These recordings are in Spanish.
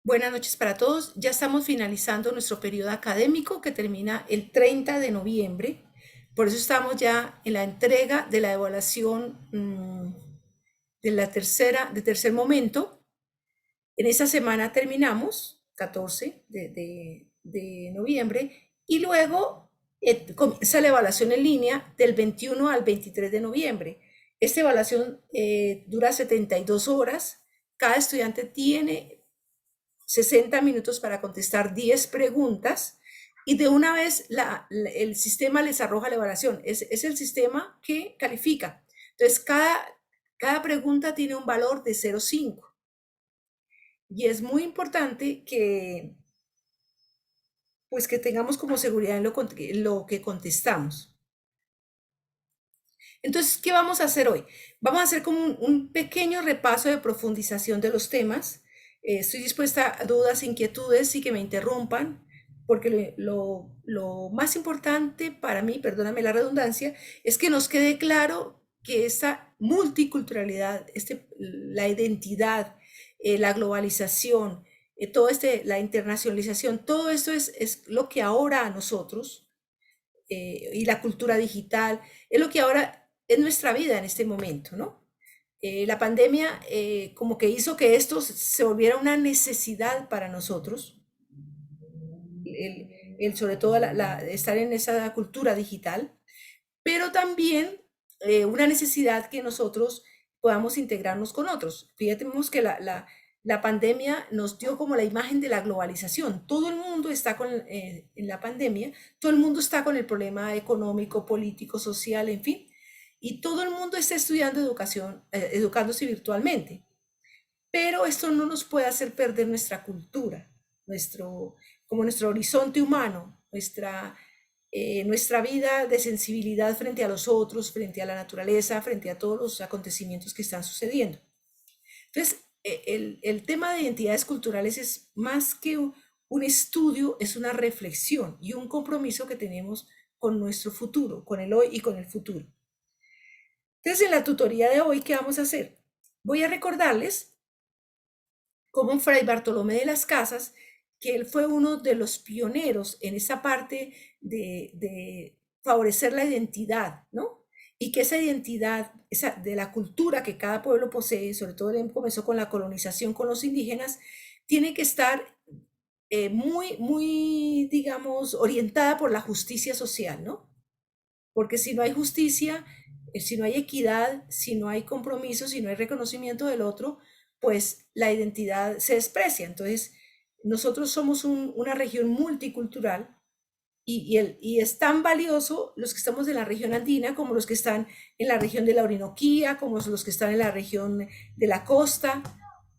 Buenas noches para todos. Ya estamos finalizando nuestro periodo académico que termina el 30 de noviembre. Por eso estamos ya en la entrega de la evaluación de tercer momento. En esta semana terminamos, 14 de noviembre, y luego comienza la evaluación en línea del 21 al 23 de noviembre. Esta evaluación dura 72 horas. Cada estudiante tiene 60 minutos para contestar 10 preguntas y de una vez el sistema les arroja la evaluación. Es el sistema que califica. Entonces, cada pregunta tiene un valor de 0,5 y es muy importante pues, que tengamos como seguridad en lo que contestamos. Entonces, ¿qué vamos a hacer hoy? Vamos a hacer como un pequeño repaso de profundización de los temas. Estoy dispuesta a dudas, inquietudes y que me interrumpan, porque lo más importante para mí, perdóname la redundancia, es que nos quede claro que esta multiculturalidad, la identidad, la globalización, la internacionalización, todo esto es lo que ahora a nosotros, y la cultura digital, es lo que ahora es nuestra vida en este momento, ¿no? La pandemia como que hizo que esto se volviera una necesidad para nosotros, sobre todo estar en esa cultura digital, pero también una necesidad que nosotros podamos integrarnos con otros. Fíjate que la pandemia nos dio como la imagen de la globalización. Todo el mundo está en la pandemia, todo el mundo está con el problema económico, político, social, en fin, y todo el mundo está estudiando educación, educándose virtualmente. Pero esto no nos puede hacer perder nuestra cultura, como nuestro horizonte humano, nuestra vida de sensibilidad frente a los otros, frente a la naturaleza, frente a todos los acontecimientos que están sucediendo. Entonces, el tema de identidades culturales es más que un estudio, es una reflexión y un compromiso que tenemos con nuestro futuro, con el hoy y con el futuro. Entonces, en la tutoría de hoy, ¿qué vamos a hacer? Voy a recordarles como Fray Bartolomé de las Casas, que él fue uno de los pioneros en esa parte de favorecer la identidad, ¿no? Y que esa identidad de la cultura que cada pueblo posee, sobre todo él comenzó con la colonización con los indígenas, tiene que estar muy, digamos, orientada por la justicia social, ¿no? Porque si no hay justicia, si no hay equidad, si no hay compromiso, si no hay reconocimiento del otro, pues la identidad se desprecia. Entonces, nosotros somos una región multicultural y es tan valioso los que estamos en la región andina como los que están en la región de la Orinoquía, como los que están en la región de la costa.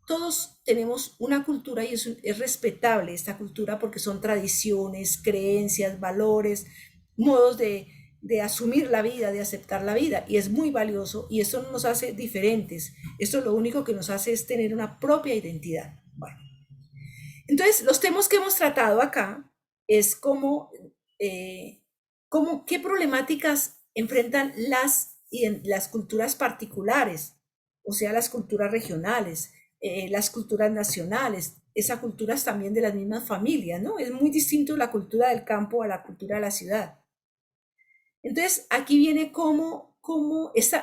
Todos tenemos una cultura y es respetable esta cultura porque son tradiciones, creencias, valores, modos de asumir la vida, de aceptar la vida, y es muy valioso y eso no nos hace diferentes. Esto lo único que nos hace es tener una propia identidad. Bueno, entonces los temas que hemos tratado acá es qué problemáticas enfrentan las culturas particulares, o sea, las culturas regionales, las culturas nacionales, esas culturas también de las mismas familias, ¿no? Es muy distinto la cultura del campo a la cultura de la ciudad. Entonces, aquí viene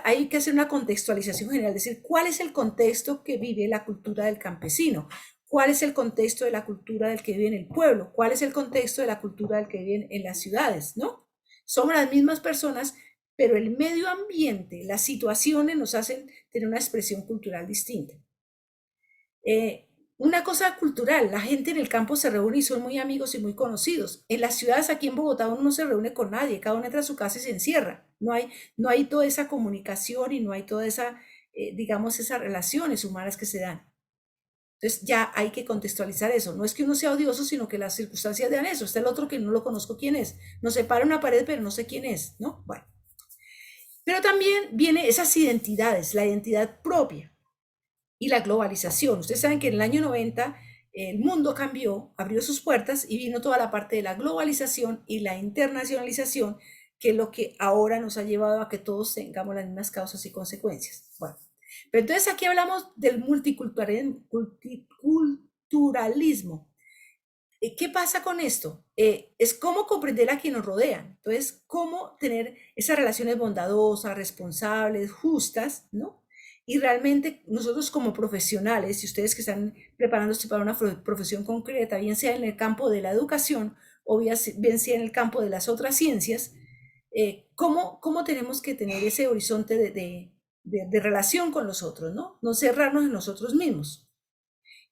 hay que hacer una contextualización general, es decir, cuál es el contexto que vive la cultura del campesino, cuál es el contexto de la cultura del que vive en el pueblo, cuál es el contexto de la cultura del que vive en las ciudades, ¿no? Somos las mismas personas, pero el medio ambiente, las situaciones nos hacen tener una expresión cultural distinta. Una cosa cultural, la gente en el campo se reúne y son muy amigos y muy conocidos. En las ciudades, aquí en Bogotá, uno no se reúne con nadie, cada uno entra a su casa y se encierra. No hay toda esa comunicación y no hay toda esa, digamos, esas relaciones humanas que se dan. Entonces ya hay que contextualizar eso. No es que uno sea odioso, sino que las circunstancias dan eso. Está el otro que no lo conozco quién es. Nos separa una pared, pero no sé quién es, ¿no? Bueno. Pero también viene esas identidades, la identidad propia y la globalización. Ustedes saben que en el año 90 el mundo cambió, abrió sus puertas y vino toda la parte de la globalización y la internacionalización, que es lo que ahora nos ha llevado a que todos tengamos las mismas causas y consecuencias. Bueno, pero entonces aquí hablamos del multiculturalismo multiculturalismo. ¿Qué pasa con esto? Es cómo comprender a quienes nos rodean. Entonces, cómo tener esas relaciones bondadosas, responsables, justas, ¿no? Y realmente nosotros como profesionales, y ustedes que están preparándose para una profesión concreta, bien sea en el campo de la educación o bien sea en el campo de las otras ciencias, ¿cómo tenemos que tener ese horizonte de relación con los otros, ¿no? No cerrarnos en nosotros mismos.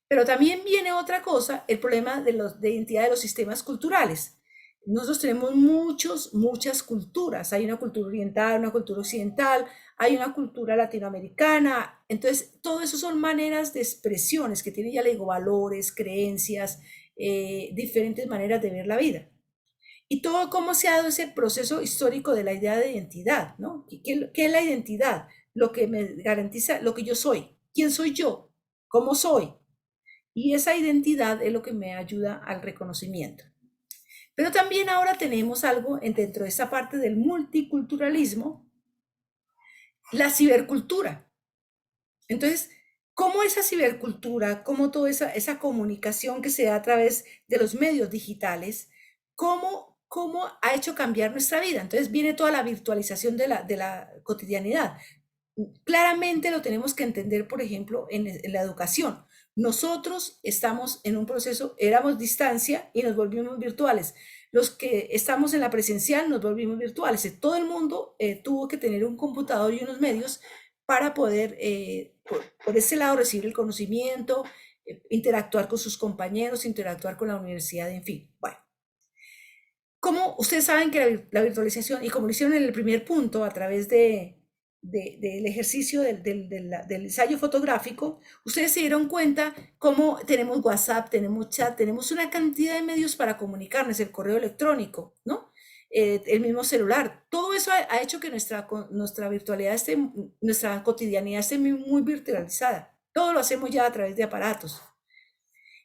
Pero también viene otra cosa, el problema de identidad de los sistemas culturales. Nosotros tenemos muchas culturas. Hay una cultura oriental, una cultura occidental, hay una cultura latinoamericana. Entonces, todo eso son maneras de expresiones que tienen, ya le digo, valores, creencias, diferentes maneras de ver la vida. Y todo cómo se ha dado ese proceso histórico de la idea de identidad, ¿no? ¿Qué es la identidad? Lo que me garantiza lo que yo soy. ¿Quién soy yo? ¿Cómo soy? Y esa identidad es lo que me ayuda al reconocimiento. Pero también ahora tenemos algo dentro de esa parte del multiculturalismo, la cibercultura. Entonces, ¿cómo esa cibercultura, cómo toda esa comunicación que se da a través de los medios digitales, cómo ha hecho cambiar nuestra vida? Entonces viene toda la virtualización de la cotidianidad. Claramente lo tenemos que entender, por ejemplo, en la educación. Nosotros estamos en un proceso, éramos distancia y nos volvimos virtuales. Los que estamos en la presencial nos volvimos virtuales. Todo el mundo tuvo que tener un computador y unos medios para poder, por ese lado, recibir el conocimiento, interactuar con sus compañeros, interactuar con la universidad, en fin. Bueno, como ustedes saben que la virtualización, y como lo hicieron en el primer punto, a través del ejercicio del ensayo fotográfico, ustedes se dieron cuenta cómo tenemos WhatsApp, tenemos chat, tenemos una cantidad de medios para comunicarnos, el correo electrónico, ¿no? El mismo celular. Todo eso ha hecho que nuestra virtualidad esté, nuestra cotidianidad esté muy virtualizada. Todo lo hacemos ya a través de aparatos.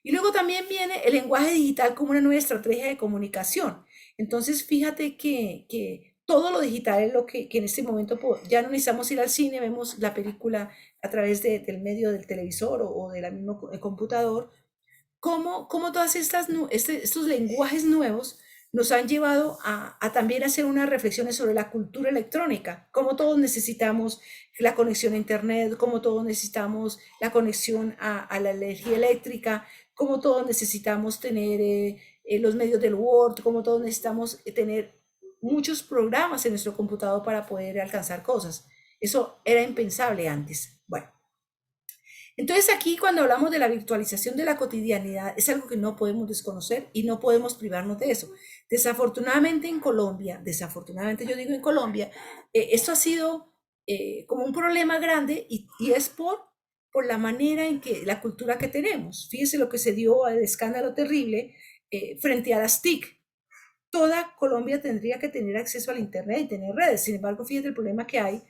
Y luego también viene el lenguaje digital como una nueva estrategia de comunicación. Entonces, fíjate que todo lo digital es lo que en este momento ya no necesitamos ir al cine, vemos la película a través del medio del televisor o del mismo computador. Cómo todas estos lenguajes nuevos nos han llevado a también hacer unas reflexiones sobre la cultura electrónica, cómo todos necesitamos la conexión a Internet, cómo todos necesitamos la conexión a la energía eléctrica, cómo todos necesitamos tener los medios del Word, cómo todos necesitamos tener muchos programas en nuestro computador para poder alcanzar cosas. Eso era impensable antes. Bueno. Entonces aquí cuando hablamos de la virtualización de la cotidianidad es algo que no podemos desconocer y no podemos privarnos de eso. Desafortunadamente en Colombia, desafortunadamente yo digo en Colombia, esto ha sido como un problema grande y es por la manera en que la cultura que tenemos. Fíjese lo que se dio, el escándalo terrible frente a las TIC. Toda Colombia tendría que tener acceso al Internet y tener redes. Sin embargo, fíjate el problema que hay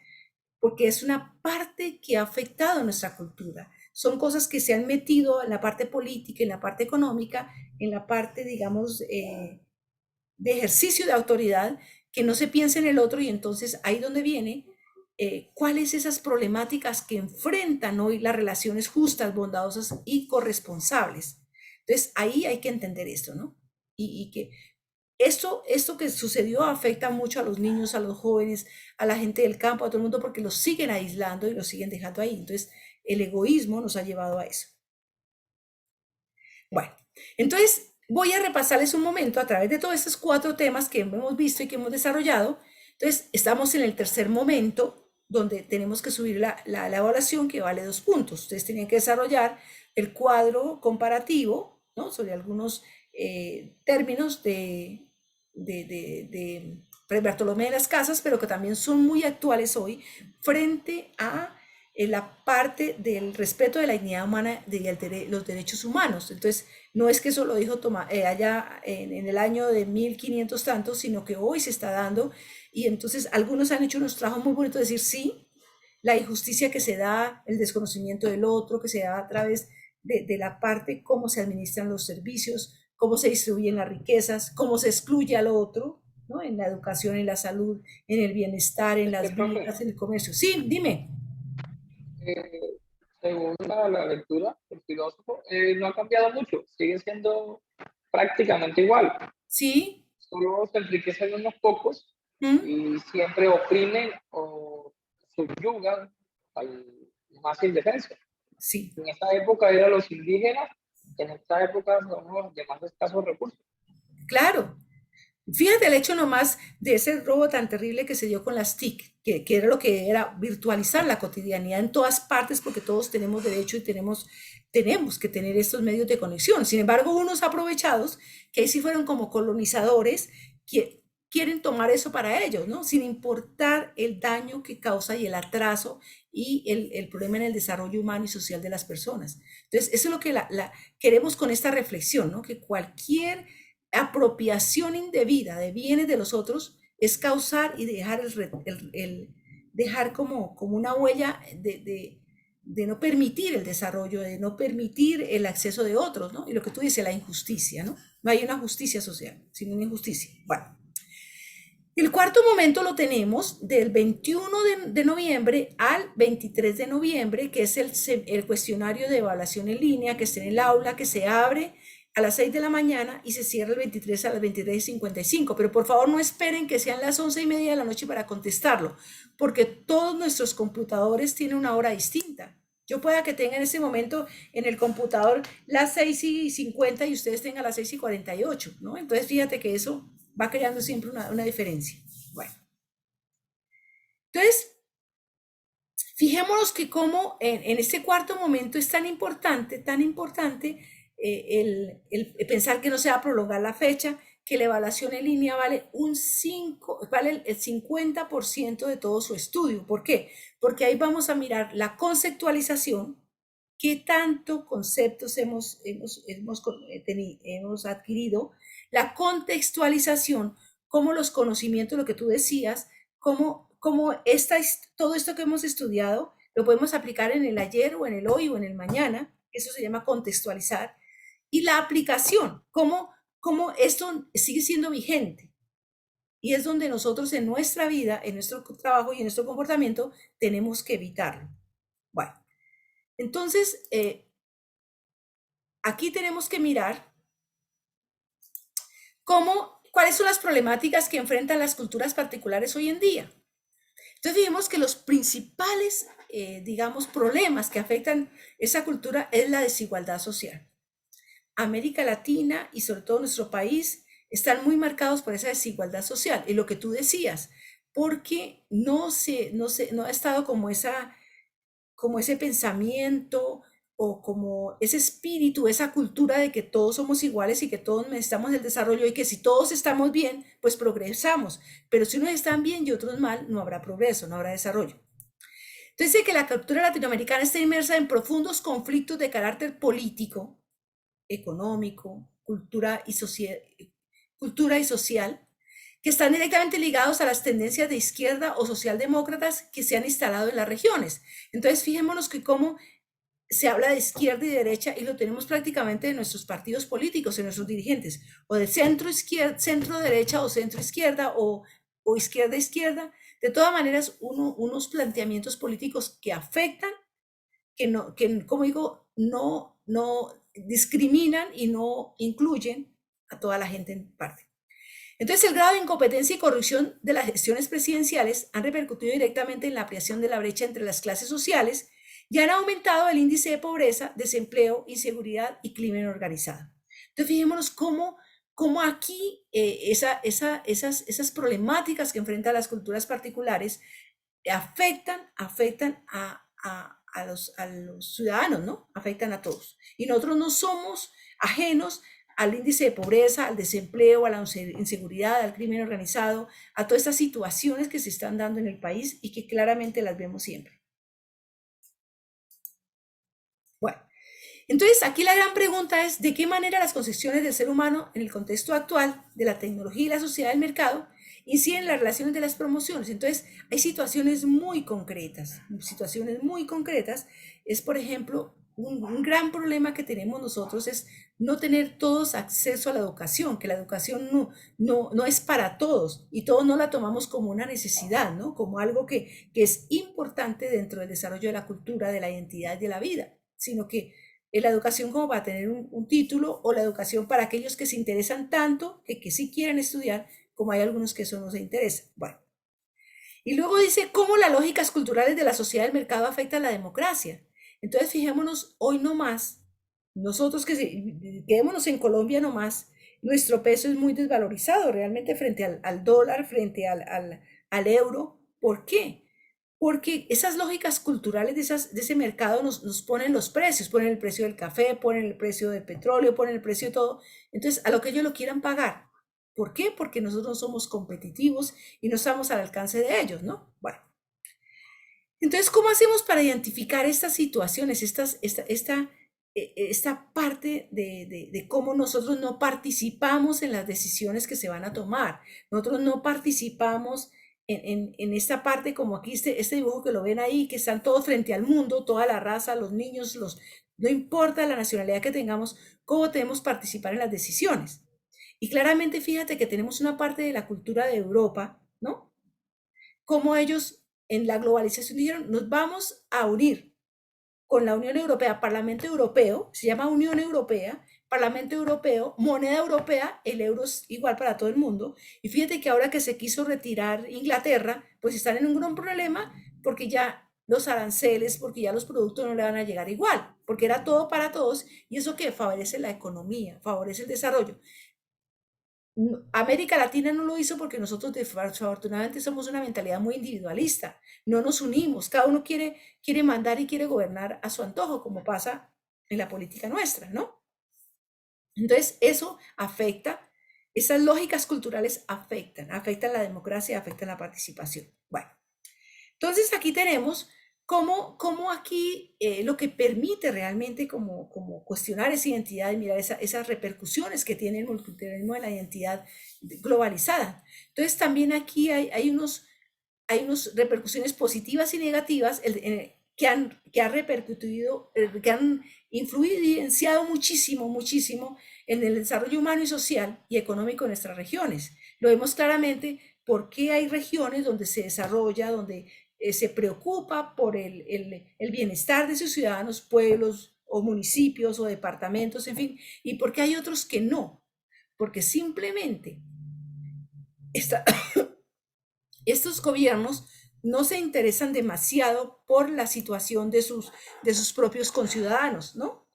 porque es una parte que ha afectado nuestra cultura. Son cosas que se han metido en la parte política, en la parte económica, en la parte, digamos, de ejercicio de autoridad, que no se piensa en el otro y entonces ahí donde viene, cuáles esas problemáticas que enfrentan hoy las relaciones justas, bondadosas y corresponsables. Entonces ahí hay que entender esto, ¿no? Y que esto que sucedió afecta mucho a los niños, a los jóvenes, a la gente del campo, a todo el mundo, porque los siguen aislando y los siguen dejando ahí. Entonces, el egoísmo nos ha llevado a eso. Bueno, entonces voy a repasarles un momento a través de todos estos 4 temas que hemos visto y que hemos desarrollado. Entonces, estamos en el tercer momento donde tenemos que subir la evaluación que vale 2 puntos. Ustedes tenían que desarrollar el cuadro comparativo, ¿no? Sobre algunos términos de Bartolomé de las Casas, pero que también son muy actuales hoy frente a la parte del respeto de la dignidad humana de los derechos humanos. Entonces, no es que eso lo dijo allá en el año de 1500 tantos, sino que hoy se está dando y entonces algunos han hecho unos trabajos muy bonitos de decir sí, la injusticia que se da, el desconocimiento del otro, que se da a través de la parte cómo se administran los servicios, cómo se distribuyen las riquezas, cómo se excluye al otro, ¿no? En la educación, en la salud, en el bienestar, en las Profe, vidas, en el comercio. Sí, dime. según la lectura del filósofo, no ha cambiado mucho, sigue siendo prácticamente igual, Sí, solo se enriquecen unos pocos mm, y siempre oprimen o subyugan al más indefenso. sí. En esta época eran los indígenas, en esta época son los de más escasos recursos. Claro. Fíjate el hecho nomás de ese robo tan terrible que se dio con las TIC, que era lo que era virtualizar la cotidianidad en todas partes, porque todos tenemos derecho y tenemos que tener estos medios de conexión. Sin embargo, unos aprovechados, que ahí sí fueron como colonizadores, que quieren tomar eso para ellos, ¿no? Sin importar el daño que causa y el atraso y el problema en el desarrollo humano y social de las personas. Entonces, eso es lo que queremos con esta reflexión, ¿no? Que cualquier apropiación indebida de bienes de los otros es causar y dejar, dejar como una huella de no permitir el desarrollo, de no permitir el acceso de otros, ¿no? Y lo que tú dices, la injusticia, ¿no? No hay una justicia social, sino una injusticia. Bueno, el cuarto momento lo tenemos del 21 de noviembre al 23 de noviembre, que es el cuestionario de evaluación en línea que está en el aula, que se abre a las 6 de la mañana y se cierra el 23 a las 23:55. Pero por favor no esperen que sean las 11:30 de la noche para contestarlo, porque todos nuestros computadores tienen una hora distinta. Yo pueda que tenga en ese momento en el computador las 6:50 y ustedes tengan las 6:48, ¿no? Entonces fíjate que eso va creando siempre una diferencia. Bueno, entonces, fijémonos que como en este cuarto momento es tan importante el pensar que no se va a prolongar la fecha, que la evaluación en línea vale el 50% de todo su estudio. ¿Por qué? Porque ahí vamos a mirar la conceptualización, qué tanto conceptos hemos adquirido, la contextualización, cómo los conocimientos, lo que tú decías, cómo todo esto que hemos estudiado lo podemos aplicar en el ayer o en el hoy o en el mañana, eso se llama contextualizar, y la aplicación, cómo esto sigue siendo vigente. Y es donde nosotros en nuestra vida, en nuestro trabajo y en nuestro comportamiento tenemos que evitarlo. Bueno, entonces, aquí tenemos que mirar cuáles son las problemáticas que enfrentan las culturas particulares hoy en día. Entonces vimos que los principales, digamos, problemas que afectan esa cultura es la desigualdad social. América Latina y sobre todo nuestro país están muy marcados por esa desigualdad social. Y lo que tú decías, porque no ha estado como ese pensamiento o como ese espíritu, esa cultura de que todos somos iguales y que todos necesitamos el desarrollo y que si todos estamos bien, pues progresamos. Pero si unos están bien y otros mal, no habrá progreso, no habrá desarrollo. Entonces dice que la cultura latinoamericana está inmersa en profundos conflictos de carácter político, económico, cultura y social, que están directamente ligados a las tendencias de izquierda o socialdemócratas que se han instalado en las regiones. Entonces, fijémonos que cómo se habla de izquierda y derecha y lo tenemos prácticamente en nuestros partidos políticos, en nuestros dirigentes, o de centro izquierda, centro derecha o centro izquierda o izquierda izquierda. De todas maneras, unos planteamientos políticos que afectan, que como digo, no discriminan y no incluyen a toda la gente en parte. Entonces, el grado de incompetencia y corrupción de las gestiones presidenciales han repercutido directamente en la ampliación de la brecha entre las clases sociales y han aumentado el índice de pobreza, desempleo, inseguridad y crimen organizado. Entonces, fijémonos cómo aquí esas problemáticas que enfrentan las culturas particulares afectan a los ciudadanos, ¿no? Afectan a todos. Y nosotros no somos ajenos al índice de pobreza, al desempleo, a la inseguridad, al crimen organizado, a todas estas situaciones que se están dando en el país y que claramente las vemos siempre. Bueno, entonces aquí la gran pregunta es de qué manera las concepciones del ser humano en el contexto actual de la tecnología y la sociedad del mercado inciden en las relaciones de las promociones. Entonces hay situaciones muy concretas. Es por ejemplo un gran problema que tenemos nosotros es no tener todos acceso a la educación, que la educación no es para todos y todos no la tomamos como una necesidad, ¿no? Como algo que es importante dentro del desarrollo de la cultura, de la identidad y de la vida, sino que la educación como para tener un título o la educación para aquellos que se interesan tanto, que sí quieren estudiar, como hay algunos que eso no se interesa. Bueno, y luego dice cómo las lógicas culturales de la sociedad del mercado afectan la democracia. Entonces, fijémonos hoy no más, nosotros quedémonos en Colombia no más, nuestro peso es muy desvalorizado realmente frente al dólar, frente al euro. ¿Por qué? Porque esas lógicas culturales de ese mercado nos ponen los precios, ponen el precio del café, ponen el precio del petróleo, ponen el precio de todo. Entonces, a lo que ellos lo quieran pagar. ¿Por qué? Porque nosotros no somos competitivos y no estamos al alcance de ellos, ¿no? Bueno, entonces, ¿cómo hacemos para identificar estas situaciones, esta parte de cómo nosotros no participamos en las decisiones que se van a tomar? Nosotros no participamos en esta parte, como aquí este dibujo que lo ven ahí, que están todos frente al mundo, toda la raza, los niños, no importa la nacionalidad que tengamos, cómo debemos participar en las decisiones. Y claramente fíjate que tenemos una parte de la cultura de Europa, ¿no? Como ellos en la globalización dijeron, nos vamos a unir con la Unión Europea, Parlamento Europeo, se llama Unión Europea, Parlamento Europeo, moneda europea, el euro es igual para todo el mundo. Y fíjate que ahora que se quiso retirar Inglaterra, pues están en un gran problema porque ya los aranceles, porque ya los productos no le van a llegar igual, porque era todo para todos y eso que favorece la economía, favorece el desarrollo. América Latina no lo hizo porque nosotros desafortunadamente somos una mentalidad muy individualista, no nos unimos, cada uno quiere mandar y quiere gobernar a su antojo, como pasa en la política nuestra, ¿no? Entonces eso afecta, esas lógicas culturales afectan la democracia, afectan la participación. Bueno, entonces aquí tenemos cómo aquí lo que permite realmente como cuestionar esa identidad y mirar esas repercusiones que tiene el multiculturalismo de la identidad globalizada. Entonces también aquí hay unas repercusiones positivas y negativas que han repercutido, que han influenciado muchísimo, muchísimo en el desarrollo humano y social y económico de nuestras regiones. Lo vemos claramente porque hay regiones donde se desarrolla, donde se preocupa por el bienestar de sus ciudadanos, pueblos o municipios o departamentos, en fin, y porque hay otros que no, porque simplemente esta, estos gobiernos no se interesan demasiado por la situación de sus propios conciudadanos, ¿no?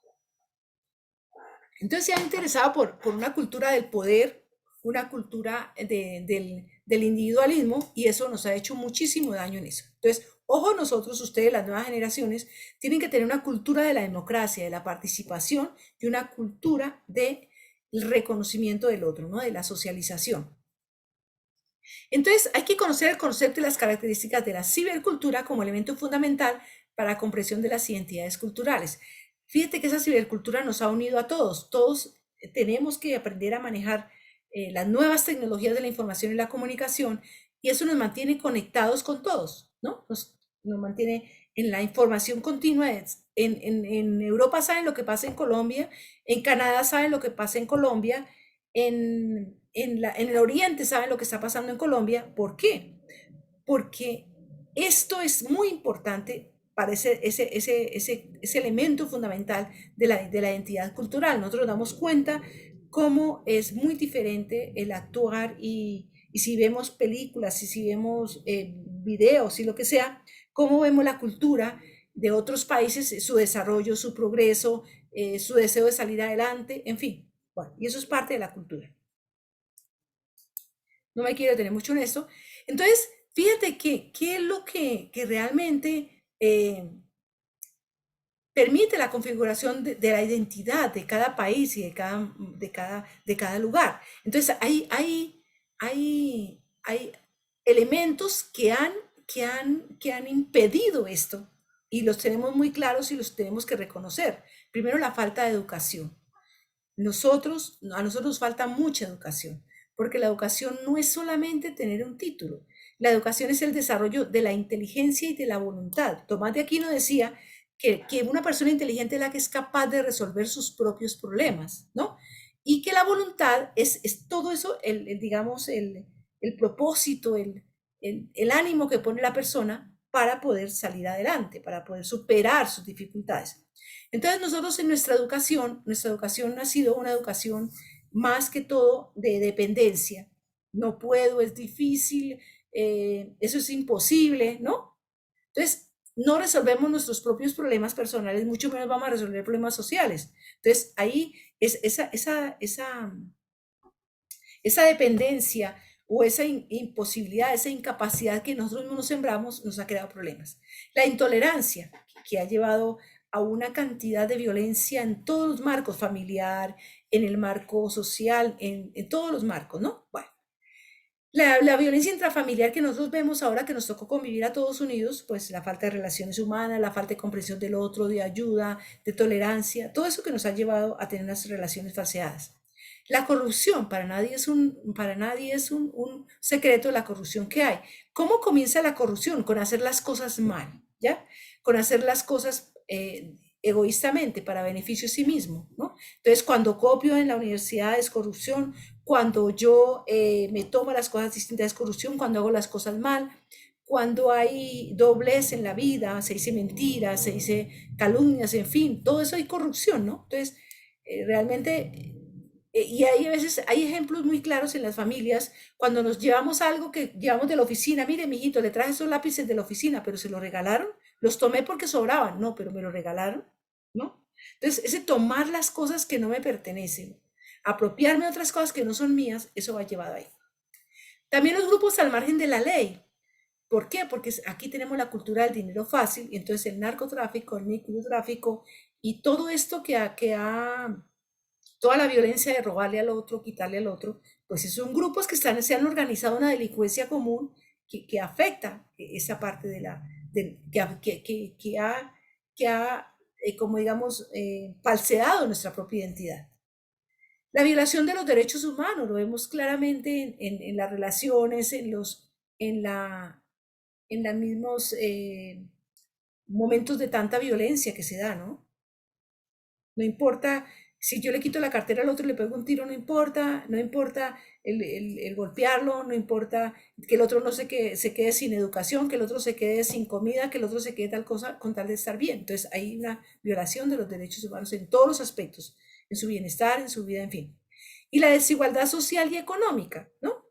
Entonces se han interesado por una cultura del poder, una cultura del individualismo, y eso nos ha hecho muchísimo daño en eso. Entonces, ojo nosotros, ustedes, las nuevas generaciones, tienen que tener una cultura de la democracia, de la participación y una cultura del reconocimiento del otro, ¿no? De la socialización. Entonces, hay que conocer el concepto y las características de la cibercultura como elemento fundamental para la comprensión de las identidades culturales. Fíjate que esa cibercultura nos ha unido a todos. Todos tenemos que aprender a manejar las nuevas tecnologías de la información y la comunicación y eso nos mantiene conectados con todos, ¿no? Nos mantiene en la información continua. En Europa saben lo que pasa en Colombia, en Canadá saben lo que pasa en Colombia, en el Oriente saben lo que está pasando en Colombia. ¿Por qué? Porque esto es muy importante para ese elemento fundamental de la identidad cultural. Nosotros nos damos cuenta cómo es muy diferente el actuar y si vemos películas y si vemos videos y lo que sea, cómo vemos la cultura de otros países, su desarrollo, su progreso, su deseo de salir adelante, en fin. Bueno, y eso es parte de la cultura. No me quiero detener mucho en esto. Entonces, fíjate qué es lo que realmente permite la configuración de la identidad de cada país y de cada lugar. Entonces, hay elementos que han impedido esto y los tenemos muy claros y los tenemos que reconocer. Primero, la falta de educación. A nosotros nos falta mucha educación, porque la educación no es solamente tener un título. La educación es el desarrollo de la inteligencia y de la voluntad. Tomás de Aquino decía que una persona inteligente es la que es capaz de resolver sus propios problemas, ¿no? Y que la voluntad es todo eso, digamos, el propósito, el ánimo que pone la persona para poder salir adelante, para poder superar sus dificultades. Entonces nosotros en nuestra educación ha sido una educación más que todo de dependencia. No puedo, es difícil, eso es imposible, ¿no? Entonces, no resolvemos nuestros propios problemas personales, mucho menos vamos a resolver problemas sociales. Entonces, ahí es esa dependencia o esa imposibilidad, esa incapacidad que nosotros mismos nos sembramos, nos ha creado problemas. La intolerancia, que ha llevado a una cantidad de violencia en todos los marcos, familiar, en el marco social, en todos los marcos, ¿no? Bueno, la violencia intrafamiliar que nosotros vemos ahora que nos tocó convivir a todos unidos, pues la falta de relaciones humanas, la falta de comprensión del otro, de ayuda, de tolerancia, todo eso que nos ha llevado a tener unas relaciones falseadas. La corrupción, para nadie es un secreto la corrupción que hay. ¿Cómo comienza la corrupción? Con hacer las cosas mal, ¿ya? Con hacer las cosas egoístamente para beneficio de sí mismo, ¿no? Entonces, cuando copio en la universidad es corrupción, cuando yo me tomo las cosas distintas es corrupción, cuando hago las cosas mal, cuando hay doblez en la vida, se dice mentiras, se dice calumnias, en fin, todo eso hay corrupción, ¿no? Entonces, realmente, y hay a veces, hay ejemplos muy claros en las familias, cuando nos llevamos algo que llevamos de la oficina, mire, mijito, le traje esos lápices de la oficina, pero se los regalaron, los tomé porque sobraban, no, pero me los regalaron, ¿no? Entonces, ese tomar las cosas que no me pertenecen, apropiarme de otras cosas que no son mías, eso va llevado ahí. También los grupos al margen de la ley. ¿Por qué? Porque aquí tenemos la cultura del dinero fácil y entonces el narcotráfico, el microtráfico y todo esto toda la violencia de robarle al otro, quitarle al otro, pues son grupos que se han organizado una delincuencia común que afecta esa parte que ha como digamos, falseado nuestra propia identidad. La violación de los derechos humanos, lo vemos claramente en las relaciones, en, la, en los mismos momentos de tanta violencia que se da, ¿no? No importa si yo le quito la cartera al otro y le pego un tiro, no importa, no importa el golpearlo, no importa que el otro no se quede sin educación, que el otro se quede sin comida, que el otro se quede tal cosa con tal de estar bien. Entonces hay una violación de los derechos humanos en todos los aspectos, en su bienestar, en su vida, en fin. Y la desigualdad social y económica, ¿no?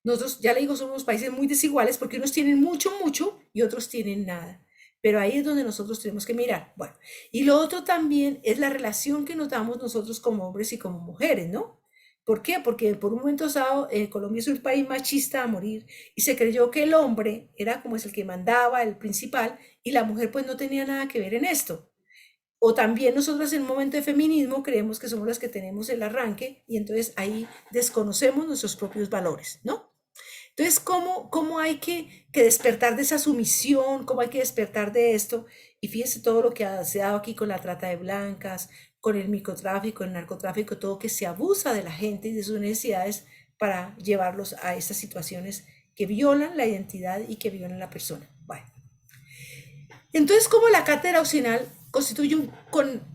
Nosotros, ya le digo, somos países muy desiguales porque unos tienen mucho, mucho y otros tienen nada. Pero ahí es donde nosotros tenemos que mirar. Bueno, y lo otro también es la relación que nos damos nosotros como hombres y como mujeres, ¿no? ¿Por qué? Porque por un momento dado Colombia es un país machista a morir y se creyó que el hombre era como es el que mandaba, el principal, y la mujer pues no tenía nada que ver en esto. O también nosotros en un momento de feminismo creemos que somos las que tenemos el arranque y entonces ahí desconocemos nuestros propios valores, ¿no? Entonces, ¿cómo hay que despertar de esa sumisión? ¿Cómo hay que despertar de esto? Y fíjese todo lo que se ha dado aquí con la trata de blancas, con el microtráfico, el narcotráfico, todo que se abusa de la gente y de sus necesidades para llevarlos a estas situaciones que violan la identidad y que violan la persona. Bueno, entonces, ¿cómo la cátedra opcional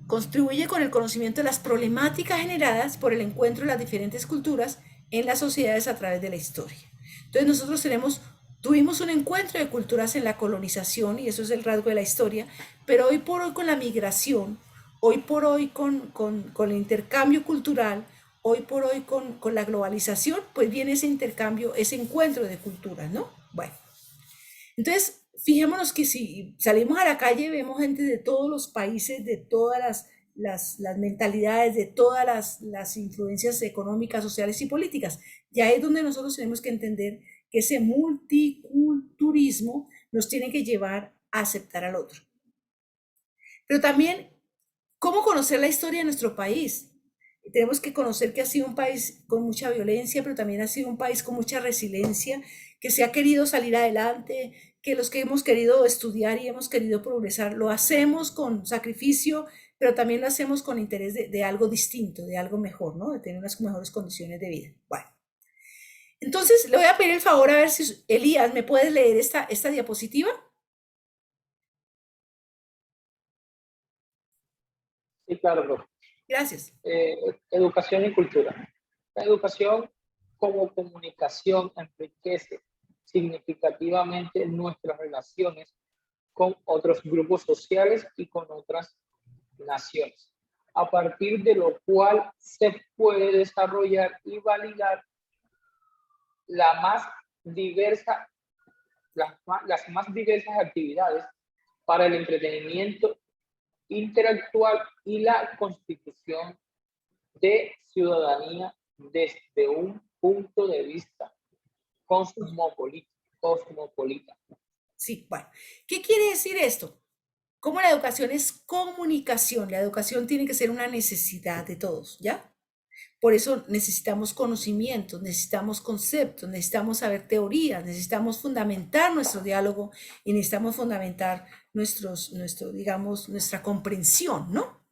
contribuye con el conocimiento de las problemáticas generadas por el encuentro de las diferentes culturas en las sociedades a través de la historia? Entonces nosotros tuvimos un encuentro de culturas en la colonización, y eso es el rasgo de la historia, pero hoy por hoy con la migración, hoy por hoy con el intercambio cultural, hoy por hoy con la globalización, pues viene ese intercambio, ese encuentro de culturas, ¿no? Bueno, entonces fijémonos que si salimos a la calle vemos gente de todos los países, de todas las mentalidades, de todas las influencias económicas, sociales y políticas. Ya es donde nosotros tenemos que entender que ese multiculturismo nos tiene que llevar a aceptar al otro. Pero también, ¿cómo conocer la historia de nuestro país? Tenemos que conocer que ha sido un país con mucha violencia, pero también ha sido un país con mucha resiliencia, que se ha querido salir adelante, que los que hemos querido estudiar y hemos querido progresar, lo hacemos con sacrificio, pero también lo hacemos con interés de algo distinto, de algo mejor, ¿no? De tener unas mejores condiciones de vida. Bueno, entonces le voy a pedir el favor a ver si Elías me puedes leer esta diapositiva. Sí, claro, profe. Gracias. Educación y cultura. La educación como comunicación enriquece significativamente nuestras relaciones con otros grupos sociales y con otras naciones, a partir de lo cual se puede desarrollar y validar la más diversa, las más diversas actividades para el entretenimiento interactual y la constitución de ciudadanía desde un punto de vista cosmopolita. cosmopolita. Sí, bueno, ¿qué quiere decir esto? Como la educación es comunicación, la educación tiene que ser una necesidad de todos, ¿ya? Por eso necesitamos conocimientos, necesitamos conceptos, necesitamos saber teorías, necesitamos fundamentar nuestro diálogo y necesitamos fundamentar digamos, nuestra comprensión, ¿no?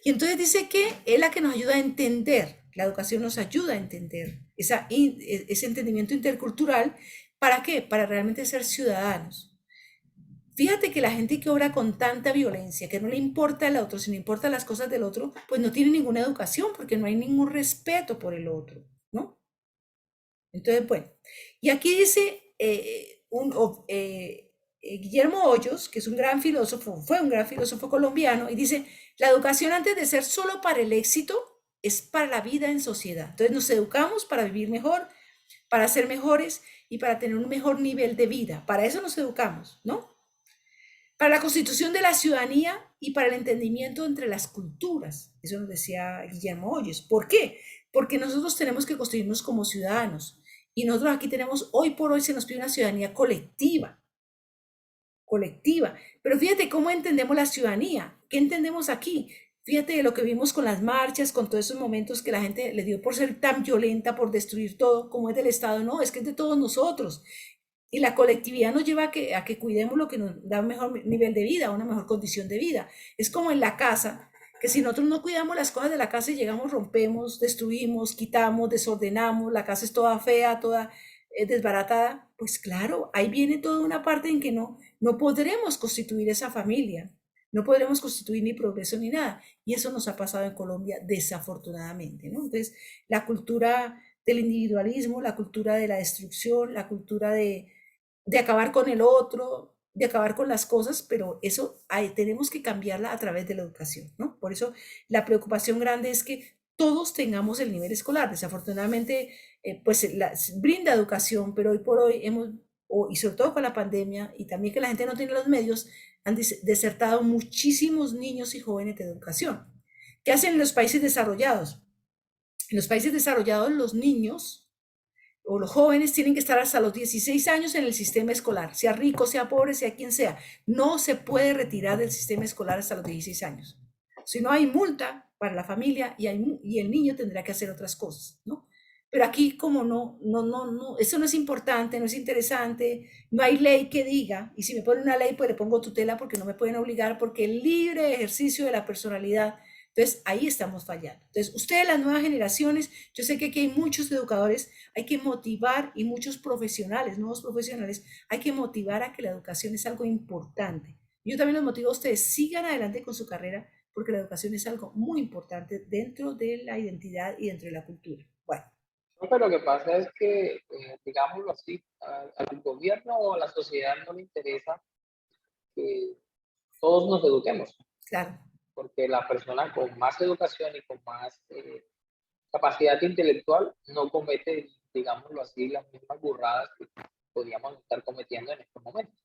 Y entonces dice que es la que nos ayuda a entender, la educación nos ayuda a entender ese entendimiento intercultural. ¿Para qué? Para realmente ser ciudadanos. Fíjate que la gente que obra con tanta violencia, que no le importa el otro, sino importa las cosas del otro, pues no tiene ninguna educación porque no hay ningún respeto por el otro, ¿no? Entonces, bueno, y aquí dice Guillermo Hoyos, que es un gran filósofo, fue un gran filósofo colombiano, y dice, la educación antes de ser solo para el éxito, es para la vida en sociedad. Entonces nos educamos para vivir mejor, para ser mejores y para tener un mejor nivel de vida. Para eso nos educamos, ¿no? Para la constitución de la ciudadanía y para el entendimiento entre las culturas. Eso nos decía Guillermo Hoyos. ¿Por qué? Porque nosotros tenemos que construirnos como ciudadanos. Y nosotros aquí tenemos, hoy por hoy se nos pide una ciudadanía colectiva. Colectiva. Pero fíjate cómo entendemos la ciudadanía. ¿Qué entendemos aquí? Fíjate lo que vimos con las marchas, con todos esos momentos que la gente le dio por ser tan violenta, por destruir todo, como es del Estado. No, es que es de todos nosotros. Y la colectividad nos lleva a que cuidemos lo que nos da un mejor nivel de vida, una mejor condición de vida. Es como en la casa, que si nosotros no cuidamos las cosas de la casa y llegamos, rompemos, destruimos, quitamos, desordenamos, la casa es toda fea, toda desbaratada, pues claro, ahí viene toda una parte en que no podremos constituir esa familia, no podremos constituir ni progreso ni nada. Y eso nos ha pasado en Colombia desafortunadamente, ¿no? Entonces, la cultura del individualismo, la cultura de la destrucción, la cultura de acabar con el otro, de acabar con las cosas, pero eso tenemos que cambiarla a través de la educación, ¿no? Por eso la preocupación grande es que todos tengamos el nivel escolar. Desafortunadamente, pues brinda educación, pero hoy por hoy y sobre todo con la pandemia, y también que la gente no tiene los medios, han desertado muchísimos niños y jóvenes de educación. ¿Qué hacen en los países desarrollados? En los países desarrollados, los niños o los jóvenes tienen que estar hasta los 16 años en el sistema escolar, sea rico, sea pobre, sea quien sea. No se puede retirar del sistema escolar hasta los 16 años. Si no hay multa para la familia y el niño tendrá que hacer otras cosas, ¿no? Pero aquí como no, eso no es importante, no es interesante, no hay ley que diga, y si me ponen una ley, pues le pongo tutela porque no me pueden obligar, porque el libre ejercicio de la personalidad. Entonces, ahí estamos fallando. Entonces, ustedes, las nuevas generaciones, yo sé que aquí hay muchos educadores, hay que motivar y muchos profesionales, nuevos profesionales, hay que motivar a que la educación es algo importante. Yo también los motivo a ustedes, sigan adelante con su carrera, porque la educación es algo muy importante dentro de la identidad y dentro de la cultura. Bueno. Pero lo que pasa es que, digámoslo así, al gobierno o a la sociedad no le interesa que todos nos eduquemos, Claro. porque la persona con más educación y con más capacidad intelectual no comete, digámoslo así, las mismas burradas que podríamos estar cometiendo en estos momentos.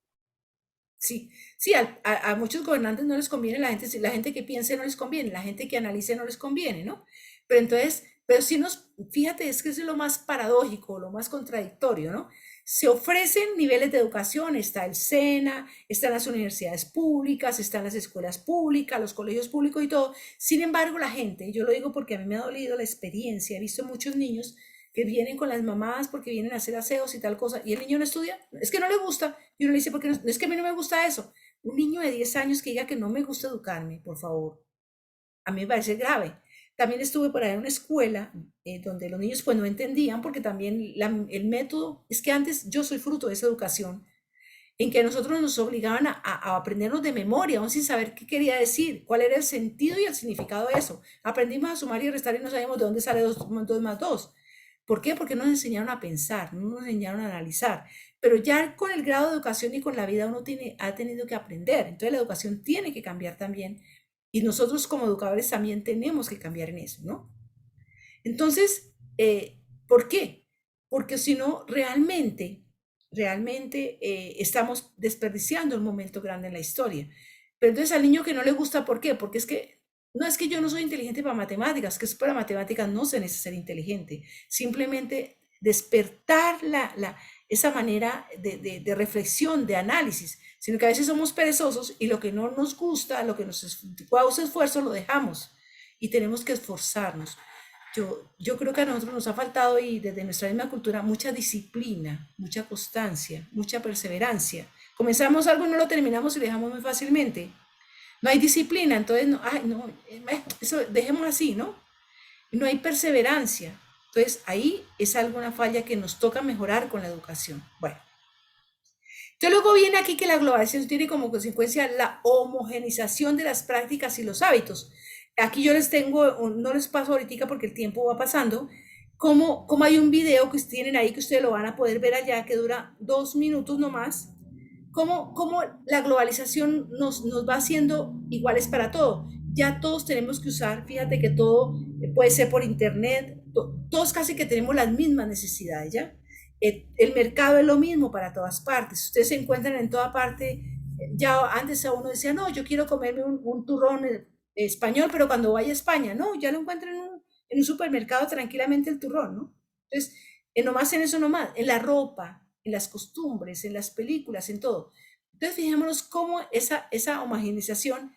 Sí, sí, a muchos gobernantes no les conviene, la gente que piense no les conviene, la gente que analice no les conviene, ¿no? Pero entonces, pero sí fíjate, es que es lo más paradójico, lo más contradictorio, ¿no? Se ofrecen niveles de educación, está el SENA, están las universidades públicas, están las escuelas públicas, los colegios públicos y todo. Sin embargo, la gente, yo lo digo porque a mí me ha dolido la experiencia, he visto muchos niños que vienen con las mamás porque vienen a hacer aseos y tal cosa, y el niño no estudia, es que no le gusta, y uno le dice, porque no, es que a mí no me gusta eso. Un niño de 10 años que diga que no me gusta educarme, por favor, a mí me parece grave. También estuve por ahí en una escuela donde los niños pues no entendían, porque también el método, es que antes yo soy fruto de esa educación, en que nosotros nos obligaban a aprendernos de memoria, aún sin saber qué quería decir, cuál era el sentido y el significado de eso. Aprendimos a sumar y restar y no sabíamos de dónde sale 2 más 2. ¿Por qué? Porque nos enseñaron a pensar, no nos enseñaron a analizar. Pero ya con el grado de educación y con la vida uno ha tenido que aprender. Entonces la educación tiene que cambiar también. Y nosotros como educadores también tenemos que cambiar en eso, ¿no? Entonces, ¿por qué? Porque si no, realmente estamos desperdiciando un momento grande en la historia. Pero entonces al niño que no le gusta, ¿por qué? Porque es que no es que yo no soy inteligente para matemáticas, que para matemáticas no se necesita ser inteligente. Simplemente despertar esa manera de reflexión, de análisis, sino que a veces somos perezosos y lo que no nos gusta, lo que nos causa esfuerzo, lo dejamos y tenemos que esforzarnos. Yo creo que a nosotros nos ha faltado y desde nuestra misma cultura mucha disciplina, mucha constancia, mucha perseverancia. Comenzamos algo y no lo terminamos y lo dejamos muy fácilmente. No hay disciplina, entonces no, ay, no, eso dejemos así, ¿no? No hay perseverancia. Entonces ahí es alguna falla que nos toca mejorar con la educación. Bueno, entonces luego viene aquí que la globalización tiene como consecuencia la homogenización de las prácticas y los hábitos. Aquí yo les tengo, no les paso ahorita porque el tiempo va pasando, como hay un video que tienen ahí que ustedes lo van a poder ver allá, que dura 2 minutos nomás, cómo la globalización nos va haciendo iguales para todo. Ya todos tenemos que usar, fíjate que todo puede ser por internet, todos casi que tenemos las mismas necesidades, ¿ya? El mercado es lo mismo para todas partes. Ustedes se encuentran en toda parte. Ya antes a uno decía, no, yo quiero comerme un turrón español, pero cuando vaya a España, no, ya lo encuentran en un supermercado tranquilamente el turrón, ¿no? Entonces, nomás en eso nomás, en la ropa, en las costumbres, en las películas, en todo. Entonces, fijémonos cómo esa homogenización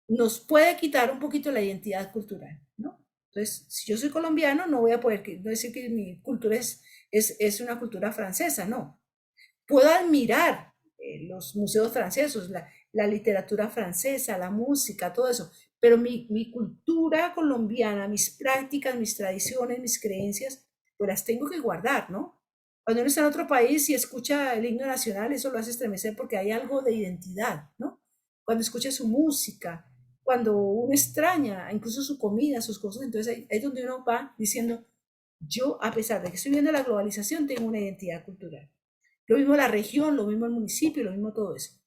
nos puede quitar un poquito la identidad cultural, ¿no? Entonces, si yo soy colombiano, no voy a poder no decir que mi cultura es una cultura francesa, no. Puedo admirar los museos franceses, la literatura francesa, la música, todo eso, pero mi cultura colombiana, mis prácticas, mis tradiciones, mis creencias, pues las tengo que guardar, ¿no? Cuando uno está en otro país y escucha el himno nacional, eso lo hace estremecer porque hay algo de identidad, ¿no? Cuando escucha su música, cuando uno extraña incluso su comida, sus cosas, entonces ahí es donde uno va diciendo, yo, a pesar de que estoy viendo la globalización, tengo una identidad cultural. Lo mismo la región, lo mismo el municipio, lo mismo todo eso.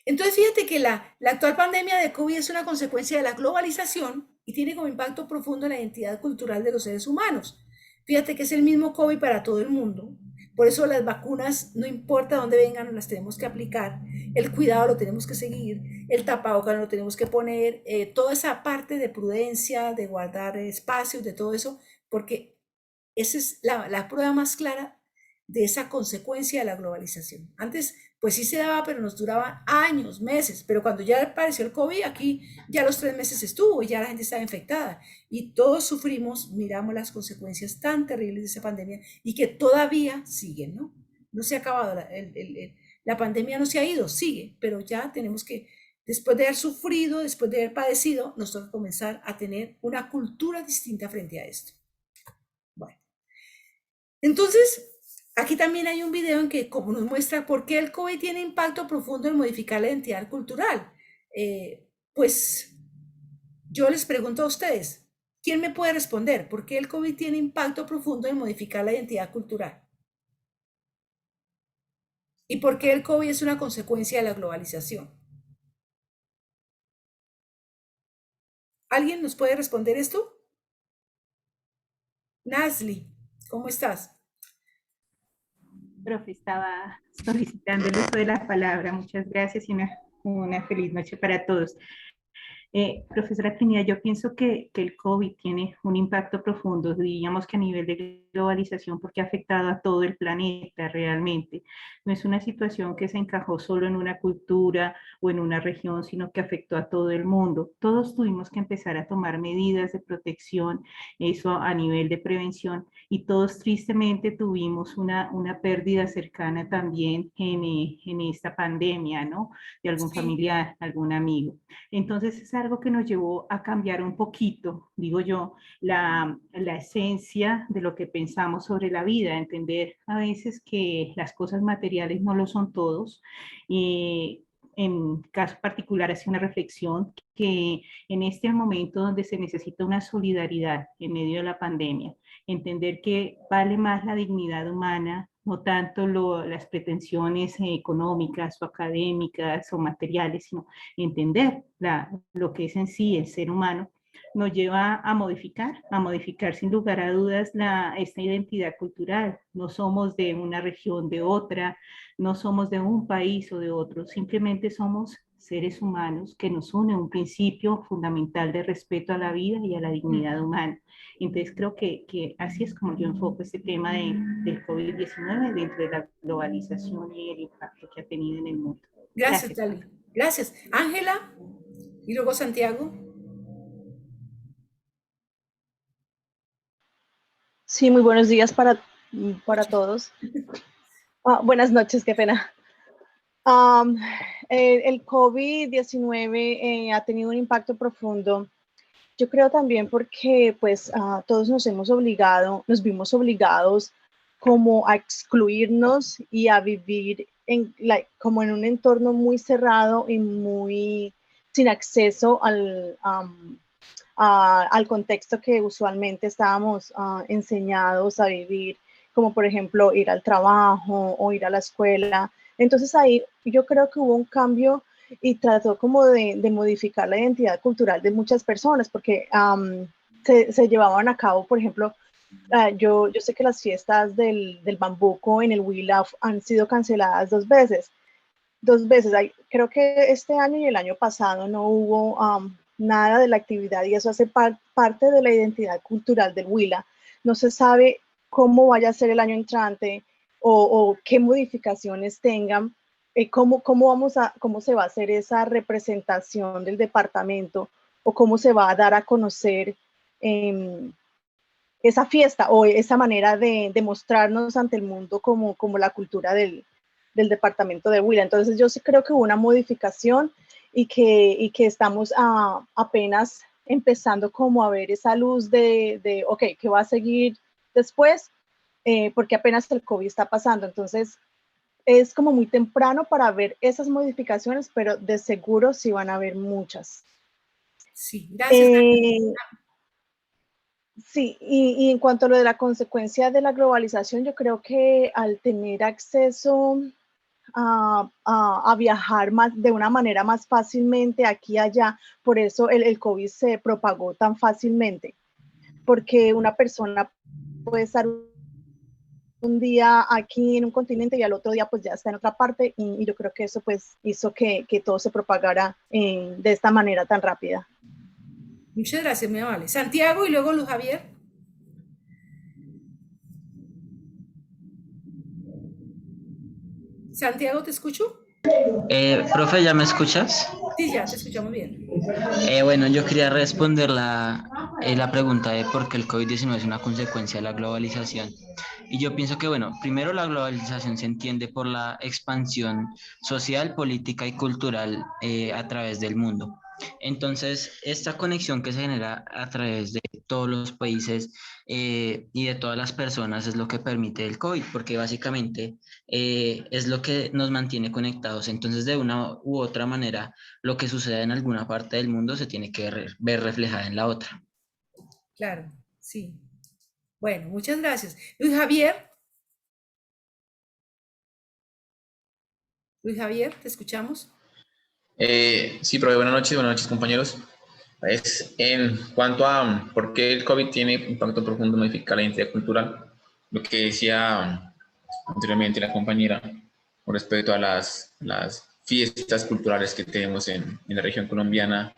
Entonces, fíjate que la actual pandemia de COVID es una consecuencia de la globalización y tiene como impacto profundo en la identidad cultural de los seres humanos. Fíjate que es el mismo COVID para todo el mundo. Por eso las vacunas, no importa dónde vengan, las tenemos que aplicar. El cuidado lo tenemos que seguir. El tapabocas lo tenemos que poner. Toda esa parte de prudencia, de guardar espacios, de todo eso, porque esa es la prueba más clara de esa consecuencia de la globalización. Antes, pues sí se daba, pero nos duraba años, meses, pero cuando ya apareció el COVID, aquí ya los 3 meses estuvo y ya la gente estaba infectada y todos sufrimos, miramos las consecuencias tan terribles de esa pandemia y que todavía siguen, ¿no? No se ha acabado, la pandemia no se ha ido, sigue, pero ya tenemos que, después de haber sufrido, después de haber padecido, nos toca comenzar a tener una cultura distinta frente a esto. Bueno, entonces, aquí también hay un video en que como nos muestra por qué el COVID tiene impacto profundo en modificar la identidad cultural. Pues yo les pregunto a ustedes, ¿quién me puede responder por qué el COVID tiene impacto profundo en modificar la identidad cultural? ¿Y por qué el COVID es una consecuencia de la globalización? ¿Alguien nos puede responder esto? Nasli, ¿cómo estás? Profe, estaba solicitando el uso de la palabra. Muchas gracias y una feliz noche para todos. Profesora Trinidad, yo pienso que el COVID tiene un impacto profundo, diríamos que a nivel de globalización, porque ha afectado a todo el planeta realmente. No es una situación que se encajó solo en una cultura o en una región, sino que afectó a todo el mundo. Todos tuvimos que empezar a tomar medidas de protección, eso a nivel de prevención, y todos tristemente tuvimos una pérdida cercana también en esta pandemia, ¿no? De algún Sí. familiar, algún amigo. Entonces, esa algo que nos llevó a cambiar un poquito, digo yo, la esencia de lo que pensamos sobre la vida, entender a veces que las cosas materiales no lo son todos. Y en caso particular, hace una reflexión que en este momento donde se necesita una solidaridad en medio de la pandemia, entender que vale más la dignidad humana, no tanto las pretensiones económicas o académicas o materiales, sino entender lo que es en sí el ser humano, nos lleva a modificar sin lugar a dudas esta identidad cultural. No somos de una región, de otra, no somos de un país o de otro, simplemente somos seres humanos que nos une un principio fundamental de respeto a la vida y a la dignidad humana. Entonces creo que así es como yo enfoco este tema del COVID-19 dentro de la globalización y el impacto que ha tenido en el mundo. Gracias, Gracias. Tali. Gracias. Ángela y luego Santiago. Sí, muy buenos días para todos. Buenas noches, qué pena. El COVID-19 ha tenido un impacto profundo. Yo creo también porque pues todos nos vimos obligados como a excluirnos y a vivir como en un entorno muy cerrado y muy sin acceso al contexto que usualmente estábamos enseñados a vivir, como por ejemplo ir al trabajo o ir a la escuela. Entonces ahí yo creo que hubo un cambio y trató como de modificar la identidad cultural de muchas personas, porque se llevaban a cabo, por ejemplo, yo sé que las fiestas del bambuco en el Huila han sido canceladas dos veces. Creo que este año y el año pasado no hubo nada de la actividad y eso hace parte de la identidad cultural del Huila. No se sabe cómo vaya a ser el año entrante o qué modificaciones tengan, cómo se va a hacer esa representación del departamento o cómo se va a dar a conocer esa fiesta o esa manera de mostrarnos ante el mundo como la cultura del departamento de Huila. Entonces yo sí creo que hubo una modificación y que estamos apenas empezando como a ver esa luz de ok, ¿qué va a seguir después? Porque apenas el COVID está pasando. Entonces es como muy temprano para ver esas modificaciones, pero de seguro sí van a haber muchas. Sí, gracias. Sí, y en cuanto a lo de la consecuencia de la globalización, yo creo que al tener acceso a viajar de una manera más fácilmente aquí y allá, por eso el COVID se propagó tan fácilmente, porque una persona puede estar un día aquí en un continente y al otro día pues ya está en otra parte y yo creo que eso pues hizo que todo se propagara de esta manera tan rápida. Muchas gracias, muy amable. Santiago y luego Luz Javier. Santiago, ¿te escucho? Profe, ¿ya me escuchas? Sí, ya, te escuchamos bien. Bueno, yo quería responder la pregunta de por qué el COVID-19 es una consecuencia de la globalización. Y yo pienso que, bueno, primero la globalización se entiende por la expansión social, política y cultural a través del mundo. Entonces, esta conexión que se genera a través de todos los países y de todas las personas es lo que permite el COVID, porque básicamente es lo que nos mantiene conectados. Entonces, de una u otra manera, lo que sucede en alguna parte del mundo se tiene que ver reflejada en la otra. Claro, sí. Bueno, muchas gracias. Luis Javier. Luis Javier, ¿te escuchamos? Sí, profe, buenas noches compañeros. En cuanto a por qué el COVID tiene impacto profundo, modifica la identidad cultural, lo que decía anteriormente la compañera con respecto a las fiestas culturales que tenemos en la región colombiana,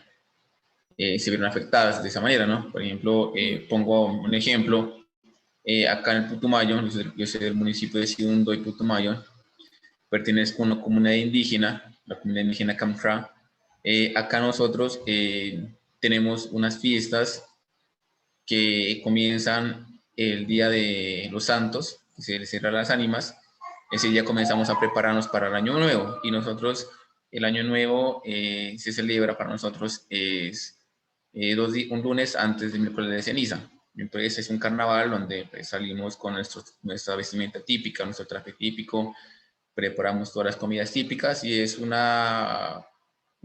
se vieron afectadas de esa manera, ¿no? Por ejemplo, pongo un ejemplo, acá en el Putumayo, yo soy del municipio de Sibundo y Putumayo, pertenezco a una comunidad indígena, la comunidad indígena Camfra. Acá nosotros tenemos unas fiestas que comienzan el día de los santos, que se les cierra las ánimas. Ese día comenzamos a prepararnos para el año nuevo y nosotros el Año Nuevo se celebra para nosotros es un lunes antes del miércoles de ceniza. Entonces es un carnaval donde pues, salimos con nuestra vestimenta típica, nuestro traje típico, preparamos todas las comidas típicas y es un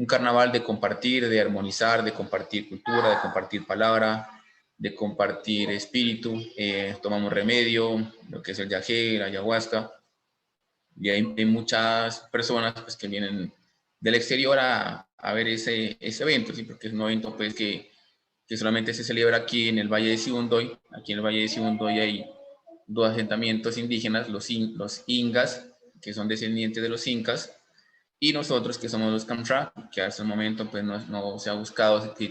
carnaval de compartir, de armonizar, de compartir cultura, de compartir palabra, de compartir espíritu. Tomamos remedio, lo que es el yagé, la ayahuasca, y hay muchas personas pues, que vienen del exterior a ver ese evento, ¿sí? Porque es un evento pues, que solamente se celebra aquí en el Valle de Sibundoy. Aquí en el Valle de Sibundoy hay dos asentamientos indígenas, los ingas, que son descendientes de los incas, y nosotros que somos los Kamsha, que hasta el momento pues, no se ha buscado que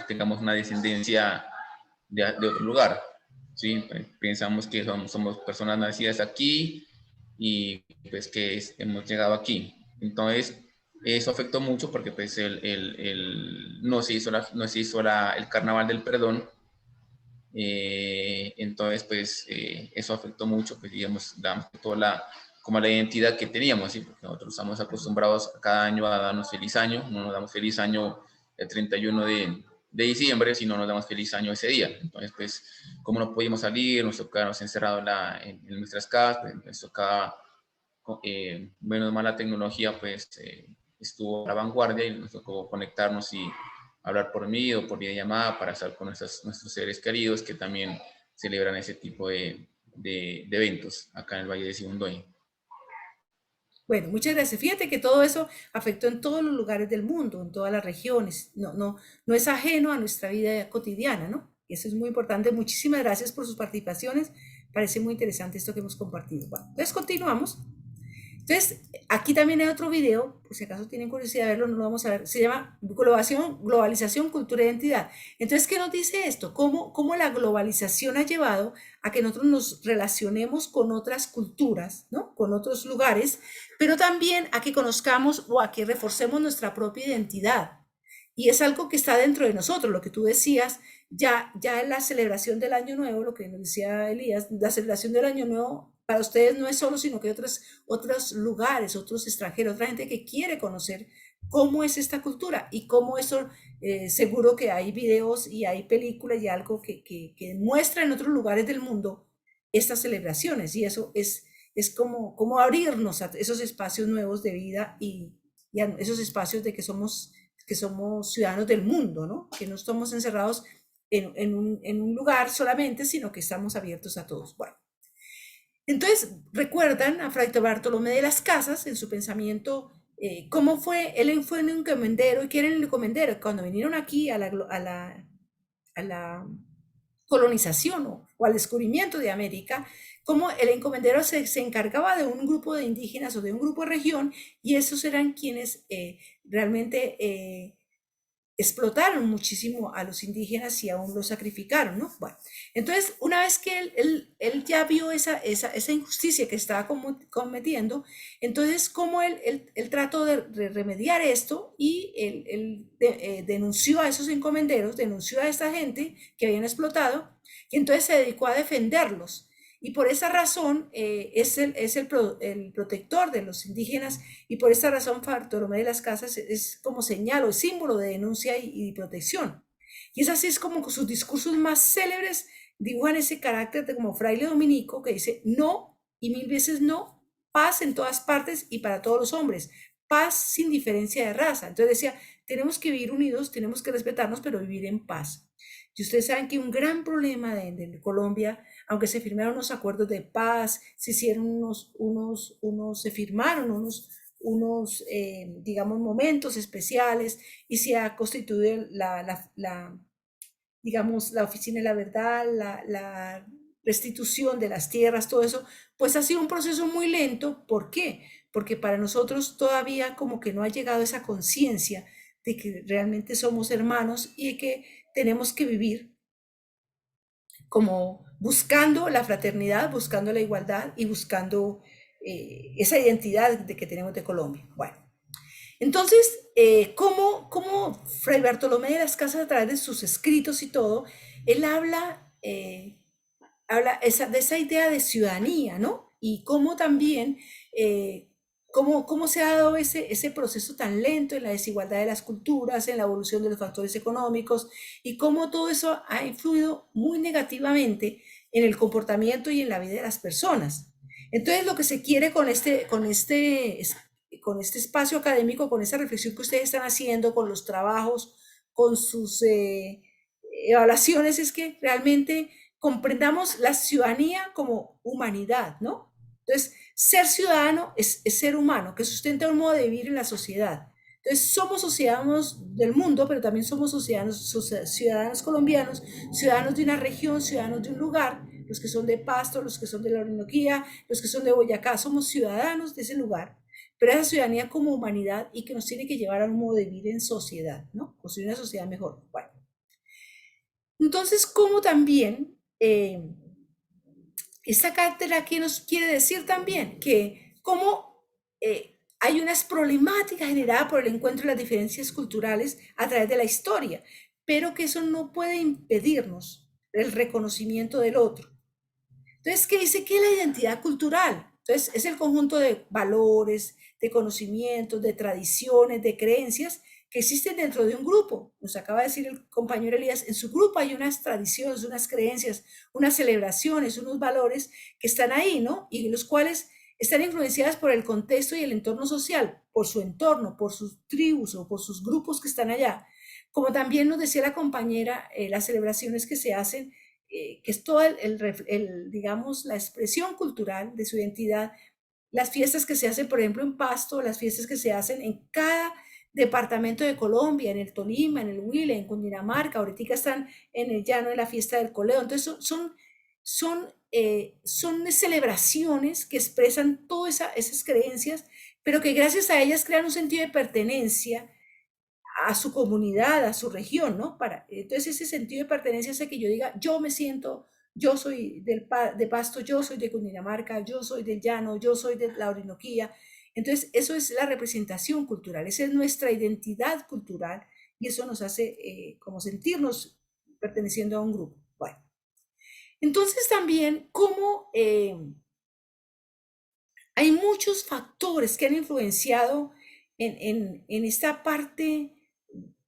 tengamos una descendencia de otro lugar. ¿Sí? Pensamos que somos personas nacidas aquí y pues que hemos llegado aquí. Entonces, eso afectó mucho porque pues no se hizo el carnaval del perdón. Entonces, pues eso afectó mucho, pues digamos, como la identidad que teníamos, ¿sí? Porque nosotros estamos acostumbrados cada año a darnos feliz año, no nos damos feliz año el 31 de diciembre, sino nos damos feliz año ese día. Entonces, pues, como no podíamos salir, nos tocábamos encerrados en nuestras casas, pues, nos tocaba, menos mal la tecnología, pues, estuvo a la vanguardia y nos tocó conectarnos y hablar por mí o por videollamada para estar con nuestros seres queridos que también celebran ese tipo de eventos acá en el Valle de Sibundoy. Bueno, muchas gracias. Fíjate que todo eso afectó en todos los lugares del mundo, en todas las regiones. No es ajeno a nuestra vida cotidiana, ¿no? Y eso es muy importante. Muchísimas gracias por sus participaciones. Parece muy interesante esto que hemos compartido. Bueno, entonces continuamos. Entonces, aquí también hay otro video, por si acaso tienen curiosidad de verlo, no lo vamos a ver, se llama Globalización, Cultura e Identidad. Entonces, ¿qué nos dice esto? ¿Cómo la globalización ha llevado a que nosotros nos relacionemos con otras culturas, ¿no? Con otros lugares, pero también a que conozcamos o a que reforcemos nuestra propia identidad? Y es algo que está dentro de nosotros, lo que tú decías, ya en la celebración del Año Nuevo, lo que nos decía Elías, la celebración del Año Nuevo para ustedes no es solo, sino que hay otros lugares, otros extranjeros, otra gente que quiere conocer cómo es esta cultura y cómo eso, seguro que hay videos y hay películas y algo que muestra en otros lugares del mundo estas celebraciones, y eso es como abrirnos a esos espacios nuevos de vida y a esos espacios de que somos ciudadanos del mundo, ¿no? Que no estamos encerrados en un lugar solamente, sino que estamos abiertos a todos. Bueno, entonces recuerdan a Fray Bartolomé de las Casas en su pensamiento, cómo fue, él fue un encomendero. ¿Y quién era el encomendero? Cuando vinieron aquí a la colonización o al descubrimiento de América, como el encomendero se encargaba de un grupo de indígenas o de un grupo de región, y esos eran quienes realmente explotaron muchísimo a los indígenas y aún los sacrificaron, ¿no? Bueno, entonces, una vez que él ya vio esa injusticia que estaba cometiendo, entonces, ¿cómo él trató de remediar esto? Y él denunció a esos encomenderos, denunció a esta gente que habían explotado, y entonces se dedicó a defenderlos. Y por esa razón es el protector de los indígenas, y por esa razón Bartolomé de las Casas es como señal o símbolo de denuncia y protección. Y es así, es como sus discursos más célebres dibujan ese carácter de como fraile dominico que dice no y 1000 veces no, paz en todas partes y para todos los hombres, paz sin diferencia de raza. Entonces decía, tenemos que vivir unidos, tenemos que respetarnos, pero vivir en paz. Y ustedes saben que un gran problema de Colombia, aunque se firmaron unos acuerdos de paz, se hicieron se firmaron unos digamos, momentos especiales, y se ha constituido digamos, la Oficina de la Verdad, la restitución de las tierras, todo eso, pues ha sido un proceso muy lento. ¿Por qué? Porque para nosotros todavía como que no ha llegado esa conciencia de que realmente somos hermanos y de que tenemos que vivir como buscando la fraternidad, buscando la igualdad y buscando esa identidad de que tenemos de Colombia. Bueno, entonces, ¿cómo Fray Bartolomé de las Casas, a través de sus escritos y todo, él habla de esa idea de ciudadanía, ¿no? Y cómo también cómo se ha dado ese proceso tan lento en la desigualdad de las culturas, en la evolución de los factores económicos y cómo todo eso ha influido muy negativamente en el comportamiento y en la vida de las personas. Entonces, lo que se quiere con este espacio académico, con esa reflexión que ustedes están haciendo, con los trabajos, con sus evaluaciones, es que realmente comprendamos la ciudadanía como humanidad, ¿no? Entonces, ser ciudadano es ser humano, que sustenta un modo de vivir en la sociedad. Entonces, somos ciudadanos del mundo, pero también somos ciudadanos colombianos, ciudadanos de una región, ciudadanos de un lugar, los que son de Pasto, los que son de la Orinoquía, los que son de Boyacá, somos ciudadanos de ese lugar, pero esa ciudadanía como humanidad y que nos tiene que llevar a un modo de vivir en sociedad, ¿no? Construir una sociedad mejor. Bueno, entonces, ¿cómo también esta cátedra aquí nos quiere decir también que cómo hay unas problemáticas generadas por el encuentro de las diferencias culturales a través de la historia, pero que eso no puede impedirnos el reconocimiento del otro. Entonces, ¿qué dice? ¿Qué es la identidad cultural? Entonces, es el conjunto de valores, de conocimientos, de tradiciones, de creencias que existen dentro de un grupo. Nos acaba de decir el compañero Elías, en su grupo hay unas tradiciones, unas creencias, unas celebraciones, unos valores que están ahí, ¿no? Y los cuales están influenciadas por el contexto y el entorno social, por su entorno, por sus tribus o por sus grupos que están allá. Como también nos decía la compañera, las celebraciones que se hacen, que es toda digamos, la expresión cultural de su identidad, las fiestas que se hacen, por ejemplo, en Pasto, las fiestas que se hacen en cada departamento de Colombia, en el Tolima, en el Huila, en Cundinamarca, ahorita están en el llano de la fiesta del Coleo. Entonces son celebraciones que expresan todas esas creencias, pero que gracias a ellas crean un sentido de pertenencia a su comunidad, a su región, ¿no? Entonces ese sentido de pertenencia hace que yo diga, yo me siento, yo soy de Pasto, yo soy de Cundinamarca, yo soy del llano, yo soy de la Orinoquía. Entonces eso es la representación cultural, esa es nuestra identidad cultural y eso nos hace como sentirnos perteneciendo a un grupo. Bueno, entonces también como hay muchos factores que han influenciado en esta parte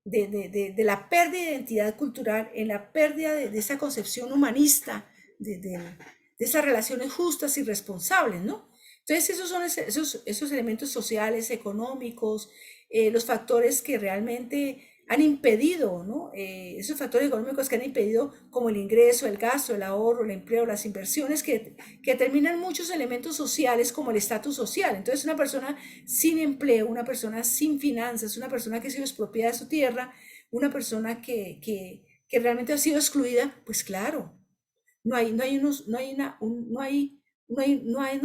de la pérdida de identidad cultural, en la pérdida de esa concepción humanista, de esas relaciones justas y responsables, ¿no? Entonces, esos son esos elementos sociales, económicos, los factores que realmente han impedido, ¿no? Esos factores económicos que han impedido, como el ingreso, el gasto, el ahorro, el empleo, las inversiones, que determinan muchos elementos sociales como el estatus social. Entonces, una persona sin empleo, una persona sin finanzas, una persona que ha sido expropiada de su tierra, una persona que realmente ha sido excluida, pues claro, no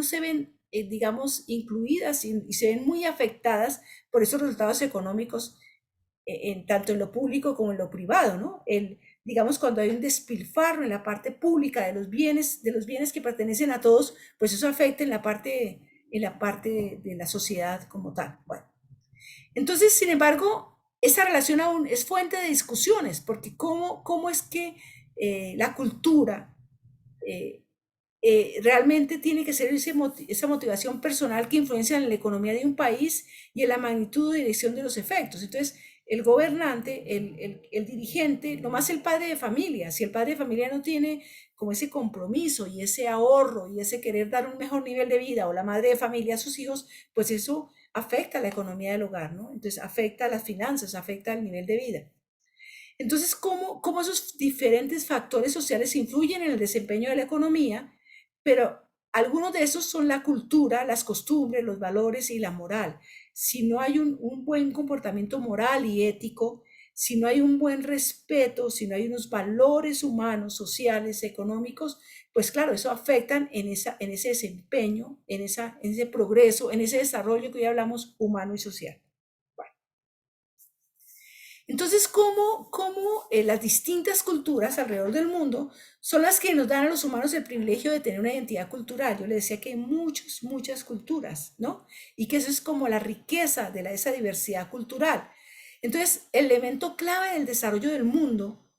se ven, digamos, incluidas y se ven muy afectadas por esos resultados económicos, tanto en lo público como en lo privado, ¿no? Digamos, cuando hay un despilfarro en la parte pública de los bienes que pertenecen a todos, pues eso afecta en la parte de la sociedad como tal. Bueno, entonces, sin embargo, esa relación aún es fuente de discusiones, porque cómo es que la cultura realmente tiene que ser esa motivación personal que influencia en la economía de un país y en la magnitud y dirección de los efectos. Entonces, el gobernante, el dirigente, nomás el padre de familia, si el padre de familia no tiene como ese compromiso y ese ahorro y ese querer dar un mejor nivel de vida, o la madre de familia a sus hijos, pues eso afecta a la economía del hogar, ¿no? Entonces afecta a las finanzas, afecta al nivel de vida. Entonces, ¿cómo esos diferentes factores sociales influyen en el desempeño de la economía? Pero algunos de esos son la cultura, las costumbres, los valores y la moral. Si no hay un buen comportamiento moral y ético, si no hay un buen respeto, si no hay unos valores humanos, sociales, económicos, pues claro, eso afecta en ese desempeño, en ese progreso, en ese desarrollo que hoy hablamos humano y social. Entonces, ¿cómo las distintas culturas alrededor del mundo son las que nos dan a los humanos el privilegio de tener una identidad cultural? Yo le decía que hay muchas culturas, ¿no? Y que eso es como la riqueza de esa diversidad cultural. Entonces, el elemento clave del desarrollo del mundo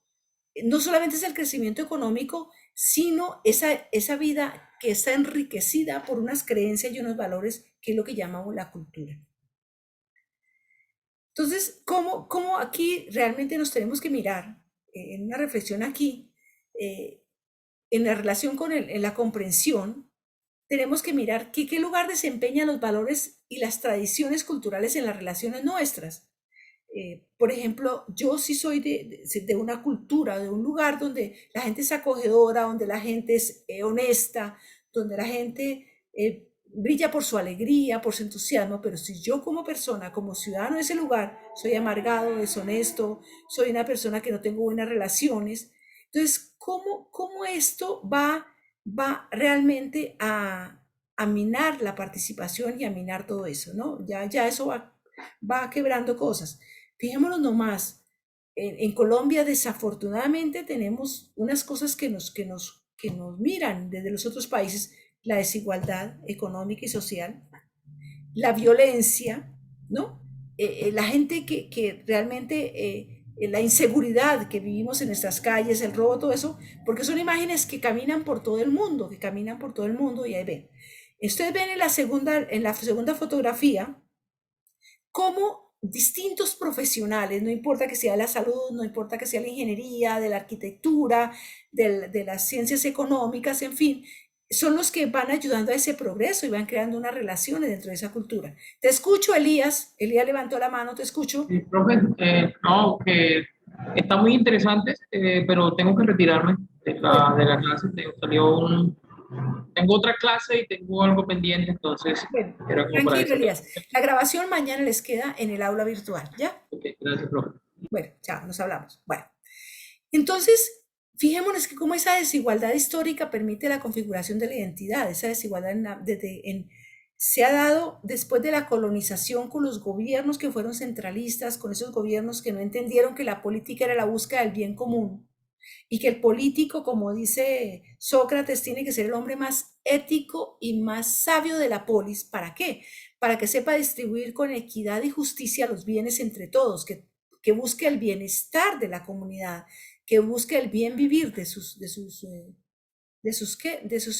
no solamente es el crecimiento económico, sino esa vida que está enriquecida por unas creencias y unos valores, que es lo que llamamos la cultura. Entonces, ¿cómo aquí realmente nos tenemos que mirar en una reflexión aquí, en la relación con en la comprensión? Tenemos que mirar qué lugar desempeñan los valores y las tradiciones culturales en las relaciones nuestras. Por ejemplo, yo sí soy de una cultura, de un lugar donde la gente es acogedora, donde la gente es honesta, donde la gente brilla por su alegría, por su entusiasmo, pero si yo como persona, como ciudadano de ese lugar, soy amargado, deshonesto, soy una persona que no tengo buenas relaciones, entonces, ¿cómo esto va realmente a minar la participación y a minar todo eso, ¿no? Ya eso va quebrando cosas. Fijémonos nomás, en Colombia desafortunadamente tenemos unas cosas que nos miran desde los otros países, la desigualdad económica y social, la violencia, ¿no? La gente que realmente, la inseguridad que vivimos en nuestras calles, el robo, todo eso, porque son imágenes que caminan por todo el mundo, y ahí ven. Ustedes ven en la segunda fotografía cómo distintos profesionales, no importa que sea la salud, no importa que sea la ingeniería, de la arquitectura, de las ciencias económicas, en fin, son los que van ayudando a ese progreso y van creando unas relaciones dentro de esa cultura. Te escucho, Elías. Elías levantó la mano, te escucho. Sí, profe, no, que está muy interesante, pero tengo que retirarme de la clase. Tengo otra clase y tengo algo pendiente, entonces Bueno, era como para tranquilo, decirlo. Elías. La grabación mañana les queda en el aula virtual, ¿ya? Ok, gracias, profe. Bueno, chao, nos hablamos. Bueno, entonces, fijémonos que cómo esa desigualdad histórica permite la configuración de la identidad. Esa desigualdad se ha dado después de la colonización, con los gobiernos que fueron centralistas, con esos gobiernos que no entendieron que la política era la búsqueda del bien común y que el político, como dice Sócrates, tiene que ser el hombre más ético y más sabio de la polis. ¿Para qué? Para que sepa distribuir con equidad y justicia los bienes entre todos, que busque el bienestar de la comunidad, que busque el bien vivir de sus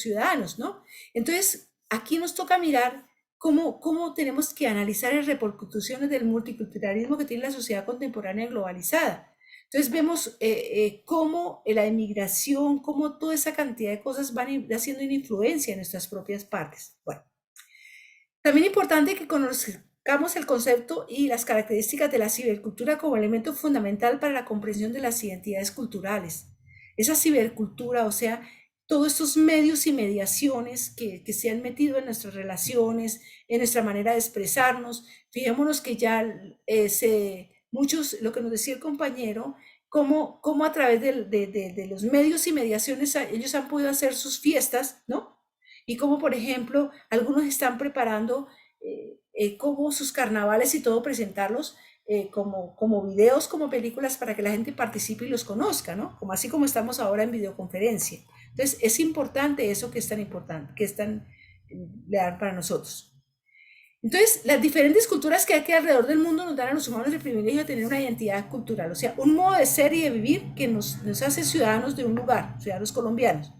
ciudadanos, ¿no? Entonces, aquí nos toca mirar cómo tenemos que analizar las repercusiones del multiculturalismo que tiene la sociedad contemporánea globalizada. Entonces vemos cómo la inmigración, cómo toda esa cantidad de cosas van haciendo una influencia en nuestras propias partes. Bueno, también es importante que conozcamos el concepto y las características de la cibercultura como elemento fundamental para la comprensión de las identidades culturales. Esa cibercultura, o sea, todos estos medios y mediaciones que se han metido en nuestras relaciones, en nuestra manera de expresarnos. Fijémonos que ya muchos, lo que nos decía el compañero, cómo a través de los medios y mediaciones ellos han podido hacer sus fiestas, ¿no? Y como, por ejemplo, algunos están preparando como sus carnavales y todo, presentarlos como videos, como películas, para que la gente participe y los conozca, ¿no? Así como estamos ahora en videoconferencia. Entonces, es importante eso que es tan importante, que es tan leal para nosotros. Entonces, las diferentes culturas que hay alrededor del mundo nos dan a los humanos el privilegio de tener una identidad cultural, o sea, un modo de ser y de vivir que nos hace ciudadanos de un lugar, ciudadanos colombianos.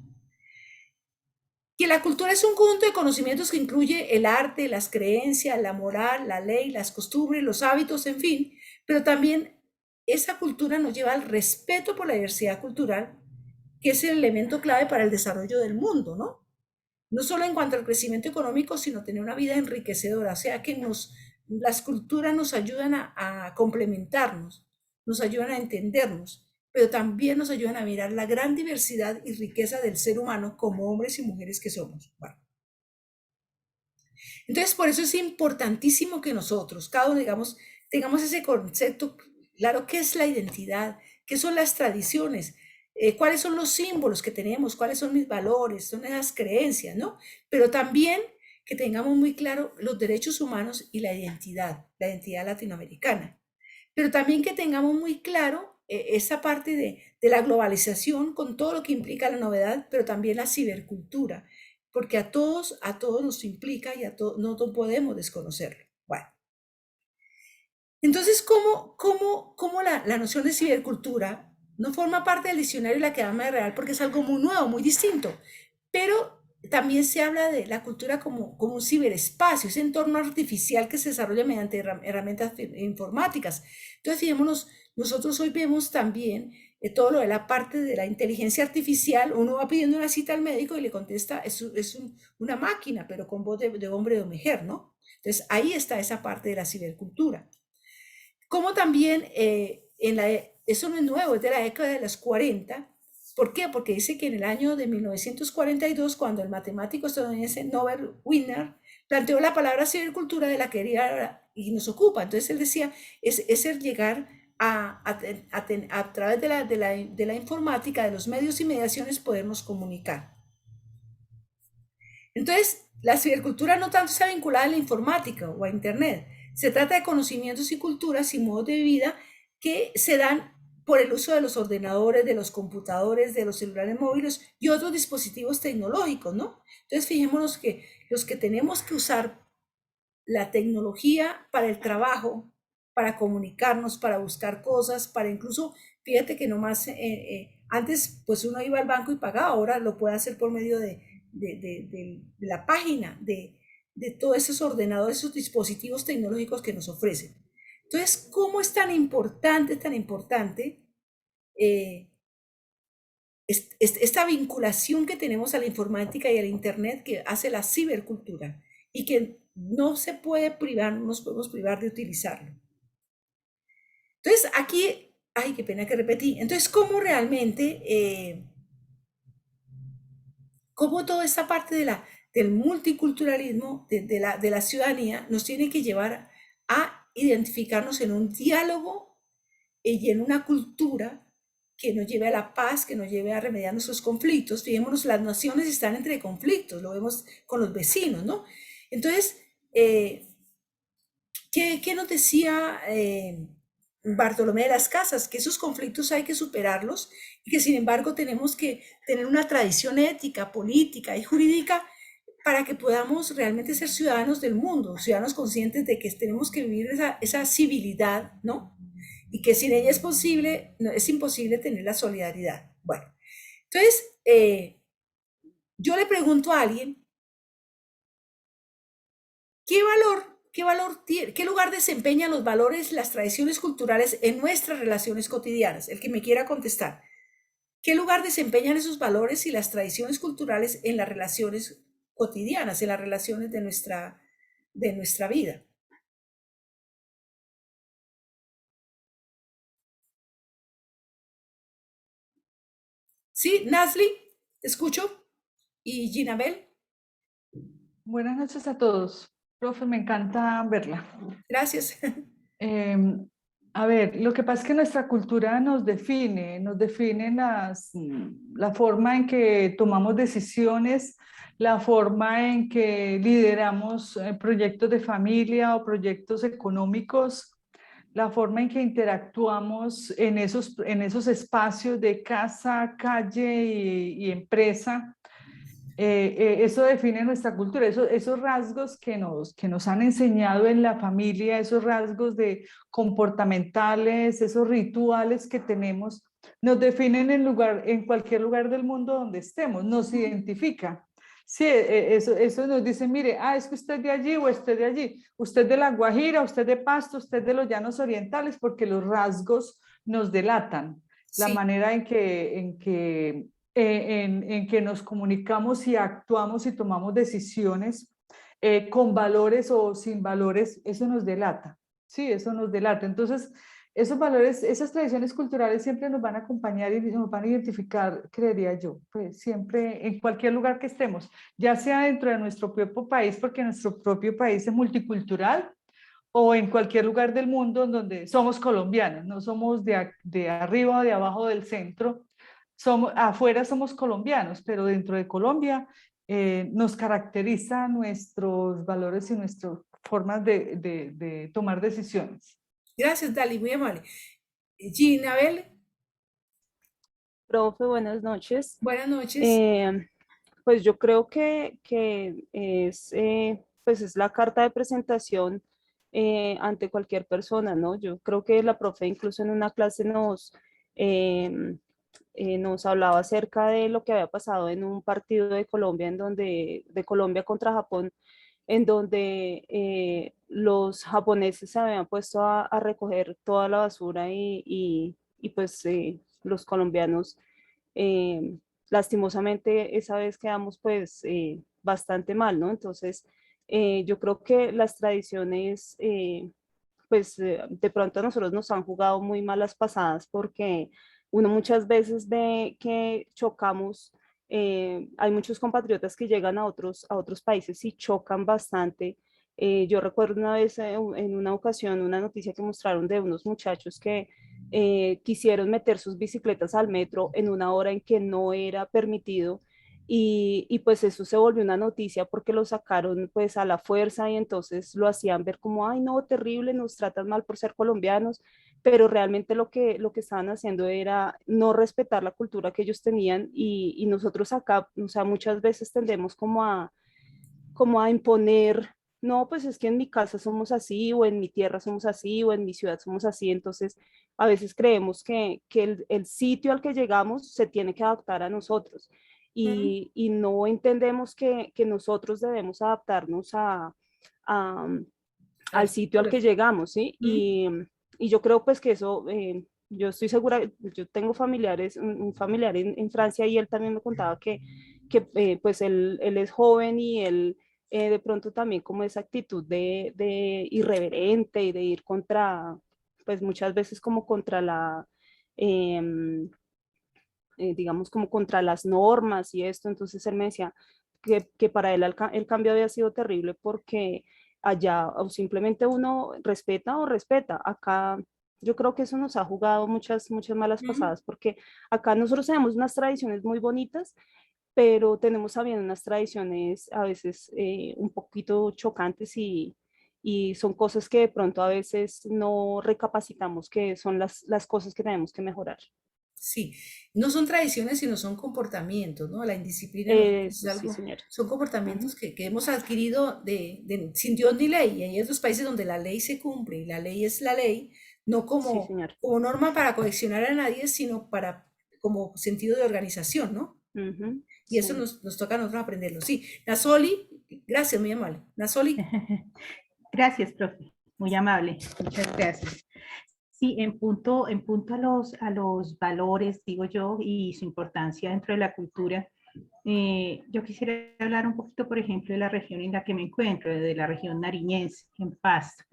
Que la cultura es un conjunto de conocimientos que incluye el arte, las creencias, la moral, la ley, las costumbres, los hábitos, en fin, pero también esa cultura nos lleva al respeto por la diversidad cultural, que es el elemento clave para el desarrollo del mundo, ¿no? No solo en cuanto al crecimiento económico, sino tener una vida enriquecedora, o sea que las culturas nos ayudan a complementarnos, nos ayudan a entendernos, pero también nos ayudan a mirar la gran diversidad y riqueza del ser humano como hombres y mujeres que somos. Bueno. Entonces, por eso es importantísimo que nosotros, cada uno, digamos, tengamos ese concepto claro, qué es la identidad, qué son las tradiciones, cuáles son los símbolos que tenemos, cuáles son mis valores, son esas creencias, ¿no? Pero también que tengamos muy claro los derechos humanos y la identidad latinoamericana. Pero también que tengamos muy claro esa parte de la globalización con todo lo que implica la novedad, pero también la cibercultura, porque a todos nos implica y no podemos desconocerlo. Bueno. Entonces, ¿cómo la noción de cibercultura no forma parte del diccionario de la Academia Real? Porque es algo muy nuevo, muy distinto, pero también se habla de la cultura como un ciberespacio, ese entorno artificial que se desarrolla mediante herramientas informáticas. Entonces, fijémonos, nosotros hoy vemos también todo lo de la parte de la inteligencia artificial. Uno va pidiendo una cita al médico y le contesta, una máquina, pero con voz de hombre o de mujer, ¿no? Entonces, ahí está esa parte de la cibercultura. Como también, eso no es nuevo, es de la década de los 40. ¿Por qué? Porque dice que en el año de 1942, cuando el matemático estadounidense Norbert Wiener planteó la palabra cibercultura de la que y nos ocupa. Entonces él decía, es el llegar a través de la informática, de los medios y mediaciones, podernos comunicar. Entonces, la cibercultura no tanto está vinculada a la informática o a Internet. Se trata de conocimientos y culturas y modos de vida que se dan por el uso de los ordenadores, de los computadores, de los celulares móviles y otros dispositivos tecnológicos, ¿no? Entonces, fijémonos que los que tenemos que usar la tecnología para el trabajo, para comunicarnos, para buscar cosas, para incluso, fíjate que nomás antes pues uno iba al banco y pagaba, ahora lo puede hacer por medio de la página, de todos esos ordenadores, esos dispositivos tecnológicos que nos ofrecen. Entonces, ¿cómo es tan importante esta vinculación que tenemos a la informática y al Internet que hace la cibercultura y que no se puede privar, no nos podemos privar de utilizarlo? Entonces, aquí, ay, qué pena que repetí. Entonces, ¿cómo realmente, cómo toda esta parte del multiculturalismo, de la ciudadanía, nos tiene que llevar a identificarnos en un diálogo y en una cultura que nos lleve a la paz, que nos lleve a remediar nuestros conflictos? Fijémonos, las naciones están entre conflictos, lo vemos con los vecinos, ¿no? Entonces, ¿qué nos decía Bartolomé de las Casas? Que esos conflictos hay que superarlos y que sin embargo tenemos que tener una tradición ética, política y jurídica para que podamos realmente ser ciudadanos del mundo, ciudadanos conscientes de que tenemos que vivir esa civilidad, ¿no? Y que sin ella es imposible tener la solidaridad. Bueno, entonces, yo le pregunto a alguien, ¿qué lugar desempeñan los valores, las tradiciones culturales en nuestras relaciones cotidianas? El que me quiera contestar. ¿Qué lugar desempeñan esos valores y las tradiciones culturales en las relaciones cotidianas, en las relaciones de nuestra vida? Sí, Nasli, te escucho. ¿Y Ginabel? Buenas noches a todos. Profe, me encanta verla. Gracias. A ver, lo que pasa es que nuestra cultura nos define la forma en que tomamos decisiones, la forma en que lideramos proyectos de familia o proyectos económicos, la forma en que interactuamos en esos espacios de casa, calle y empresa. Eso define nuestra cultura, esos rasgos que nos han enseñado en la familia, esos rasgos comportamentales, esos rituales que tenemos, nos definen en cualquier lugar del mundo donde estemos, nos identifica. Sí, eso nos dice, mire, es que usted de allí o usted de allí, usted de La Guajira, usted de Pasto, usted de los Llanos Orientales, porque los rasgos nos delatan, la Sí. manera en que nos comunicamos y actuamos y tomamos decisiones con valores o sin valores, eso nos delata, sí, eso nos delata. Entonces, esos valores, esas tradiciones culturales siempre nos van a acompañar y nos van a identificar, creería yo, pues siempre en cualquier lugar que estemos, ya sea dentro de nuestro propio país, porque nuestro propio país es multicultural, o en cualquier lugar del mundo donde somos colombianos, no somos de arriba o de abajo del centro, afuera somos colombianos, pero dentro de Colombia nos caracteriza nuestros valores y nuestras formas de tomar decisiones. Gracias, Dali, muy amable. Ginabel. Profe, buenas noches. Buenas noches. Pues yo creo que pues es la carta de presentación ante cualquier persona, ¿no? Yo creo que la profe incluso en una clase nos hablaba acerca de lo que había pasado en un partido de Colombia, de Colombia contra Japón, en donde los japoneses se habían puesto a recoger toda la basura y pues los colombianos, lastimosamente, esa vez quedamos pues bastante mal, ¿no? Entonces, yo creo que las tradiciones, pues de pronto a nosotros nos han jugado muy malas pasadas porque uno muchas veces ve que chocamos. Hay muchos compatriotas que llegan a otros países y chocan bastante. Yo recuerdo una vez, en una ocasión, una noticia que mostraron de unos muchachos que quisieron meter sus bicicletas al metro en una hora en que no era permitido y pues eso se volvió una noticia porque lo sacaron pues a la fuerza y entonces lo hacían ver como, ay no, terrible, nos tratan mal por ser colombianos, pero realmente lo que estaban haciendo era no respetar la cultura que ellos tenían y nosotros acá, o sea, muchas veces tendemos como a imponer, no, pues es que en mi casa somos así, o en mi tierra somos así, o en mi ciudad somos así, entonces a veces creemos que el sitio al que llegamos se tiene que adaptar a nosotros y no entendemos que nosotros debemos adaptarnos a, al sitio al que llegamos, ¿sí? Y yo creo pues que eso, yo estoy segura, yo tengo familiares, un familiar en Francia y él también me contaba que pues él es joven y él de pronto también como esa actitud de irreverente y de ir contra, pues muchas veces como contra eh, digamos como contra las normas y esto, entonces él me decía que para él el cambio había sido terrible porque allá o simplemente uno respeta o respeta, acá yo creo que eso nos ha jugado muchas malas pasadas porque acá nosotros tenemos unas tradiciones muy bonitas, pero tenemos también unas tradiciones a veces un poquito chocantes y son cosas que de pronto a veces no recapacitamos que son las cosas que tenemos que mejorar. Sí, no son tradiciones, sino son comportamientos, ¿no? La indisciplina en nosotros es Eso sí, algo, señor. son comportamientos Ujú. que hemos adquirido sin Dios ni ley. Y hay otros países donde la ley se cumple y la ley es la ley, no Sí, como, señor. como norma para coaccionar a nadie, sino como sentido de organización, ¿no? Ujú, Y eso sí. nos toca a nosotros aprenderlo. Sí, Nasoli, gracias, muy amable. Nasoli. Gracias, profe. Muy amable. Muchas gracias. Sí, en punto a los valores, digo yo, y su importancia dentro de la cultura, yo quisiera hablar un poquito, por ejemplo, de la región en la que me encuentro, de la región nariñense, en Pasto.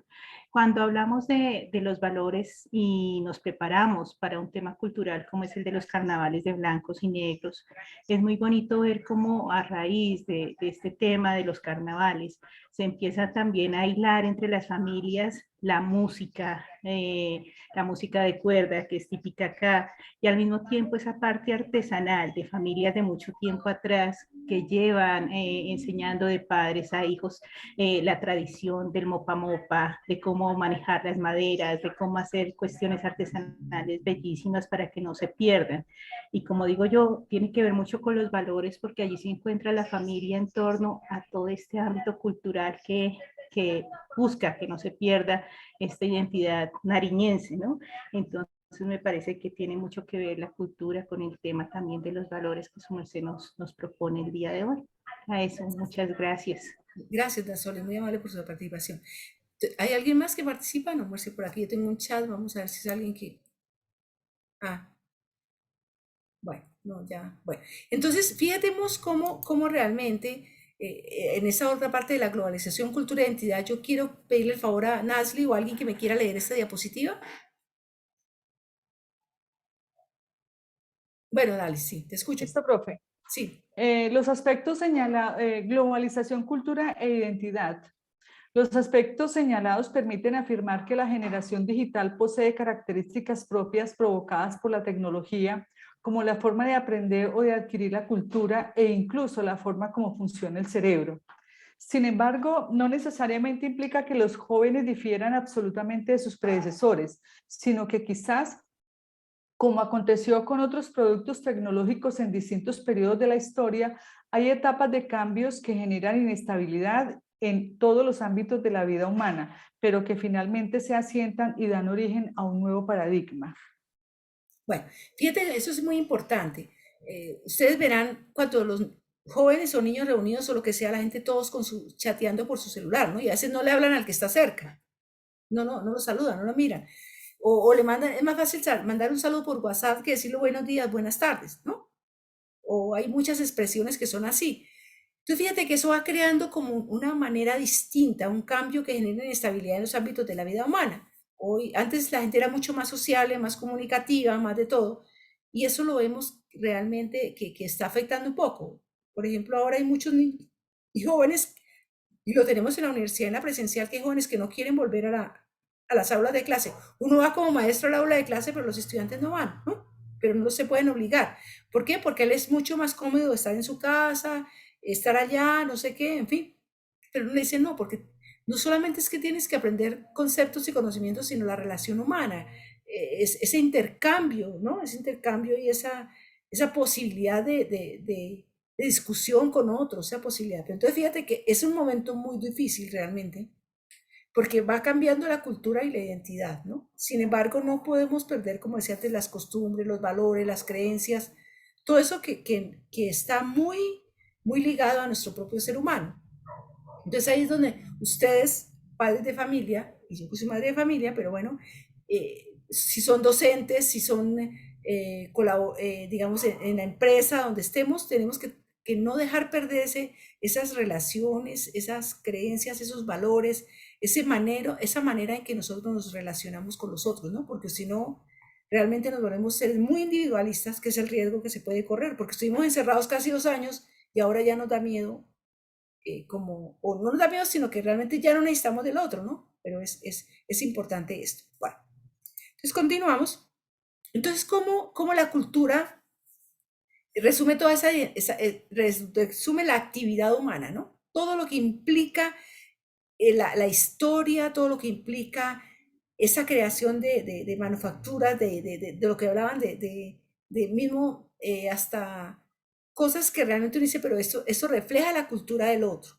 Cuando hablamos de los valores y nos preparamos para un tema cultural como es el de los carnavales de blancos y negros, es muy bonito ver cómo a raíz de este tema de los carnavales se empieza también a hilar entre las familias la música de cuerda que es típica acá, y al mismo tiempo esa parte artesanal de familias de mucho tiempo atrás que llevan enseñando de padres a hijos la tradición del mopa mopa, de cómo manejar las maderas, de cómo hacer cuestiones artesanales bellísimas para que no se pierdan. Y como digo yo, tiene que ver mucho con los valores porque allí se encuentra la familia en torno a todo este ámbito cultural que busca que no se pierda esta identidad nariñense, ¿no? Entonces me parece que tiene mucho que ver la cultura con el tema también de los valores que su merced nos propone el día de hoy. A eso, muchas gracias. Gracias, Nasoli, muy amable por su participación. ¿Hay alguien más que participa? No, Marce, por aquí yo tengo un chat, vamos a ver si es alguien que... Ah, bueno, no, ya, bueno. Entonces, fíjatemos cómo realmente en esa otra parte de la globalización, cultura e identidad, yo quiero pedirle el favor a Nasli o a alguien que me quiera leer esta diapositiva. Bueno, dale, sí, te escucho. Listo, profe. Sí. Los aspectos señalados, globalización, cultura e identidad. Los aspectos señalados permiten afirmar que la generación digital posee características propias provocadas por la tecnología, como la forma de aprender o de adquirir la cultura e incluso la forma como funciona el cerebro. Sin embargo, no necesariamente implica que los jóvenes difieran absolutamente de sus predecesores, sino que quizás, como aconteció con otros productos tecnológicos en distintos periodos de la historia, hay etapas de cambios que generan inestabilidad en todos los ámbitos de la vida humana, pero que finalmente se asientan y dan origen a un nuevo paradigma. Bueno, fíjate, eso es muy importante. Ustedes verán cuando los jóvenes o niños reunidos o lo que sea, la gente todos chateando por su celular, ¿no? Y a veces no le hablan al que está cerca. No lo saludan, no lo miran. O le mandan, es más fácil mandar un saludo por WhatsApp que decirle buenos días, buenas tardes, ¿no? O hay muchas expresiones que son así. Entonces, fíjate que eso va creando como una manera distinta, un cambio que genera inestabilidad en los ámbitos de la vida humana. Hoy, antes la gente era mucho más sociable, más comunicativa, más de todo, y eso lo vemos realmente que está afectando un poco. Por ejemplo, ahora hay muchos niños y jóvenes, y lo tenemos en la universidad, en la presencial, que hay jóvenes que no quieren volver a las aulas de clase. Uno va como maestro al aula de clase, pero los estudiantes no van, ¿no? Pero no se pueden obligar. ¿Por qué? Porque él es mucho más cómodo estar en su casa, estar allá, no sé qué, en fin. Pero uno le dice no, porque no solamente es que tienes que aprender conceptos y conocimientos, sino la relación humana, ese intercambio, ¿no? Ese intercambio y esa posibilidad de discusión con otros, esa posibilidad. Pero entonces fíjate que es un momento muy difícil realmente, porque va cambiando la cultura y la identidad, ¿no? Sin embargo, no podemos perder, como decía antes, las costumbres, los valores, las creencias, todo eso que está muy, muy ligado a nuestro propio ser humano. Entonces ahí es donde ustedes, padres de familia, y yo soy madre de familia, pero bueno, si son docentes, si son, digamos, en la empresa donde estemos, tenemos que no dejar perderse esas relaciones, esas creencias, esos valores, esa manera en que nosotros nos relacionamos con los otros, ¿no? Porque si no, realmente nos volvemos seres muy individualistas, que es el riesgo que se puede correr, porque estuvimos encerrados casi 2 años y ahora ya nos da miedo, o no nos da miedo, sino que realmente ya no necesitamos del otro, ¿no? Pero es importante esto. Bueno, entonces continuamos. Entonces, ¿cómo la cultura resume toda resume la actividad humana, ¿no? Todo lo que implica la historia, todo lo que implica esa creación de manufacturas, de lo que hablaban de mismo, hasta cosas que realmente uno dice, pero eso refleja la cultura del otro.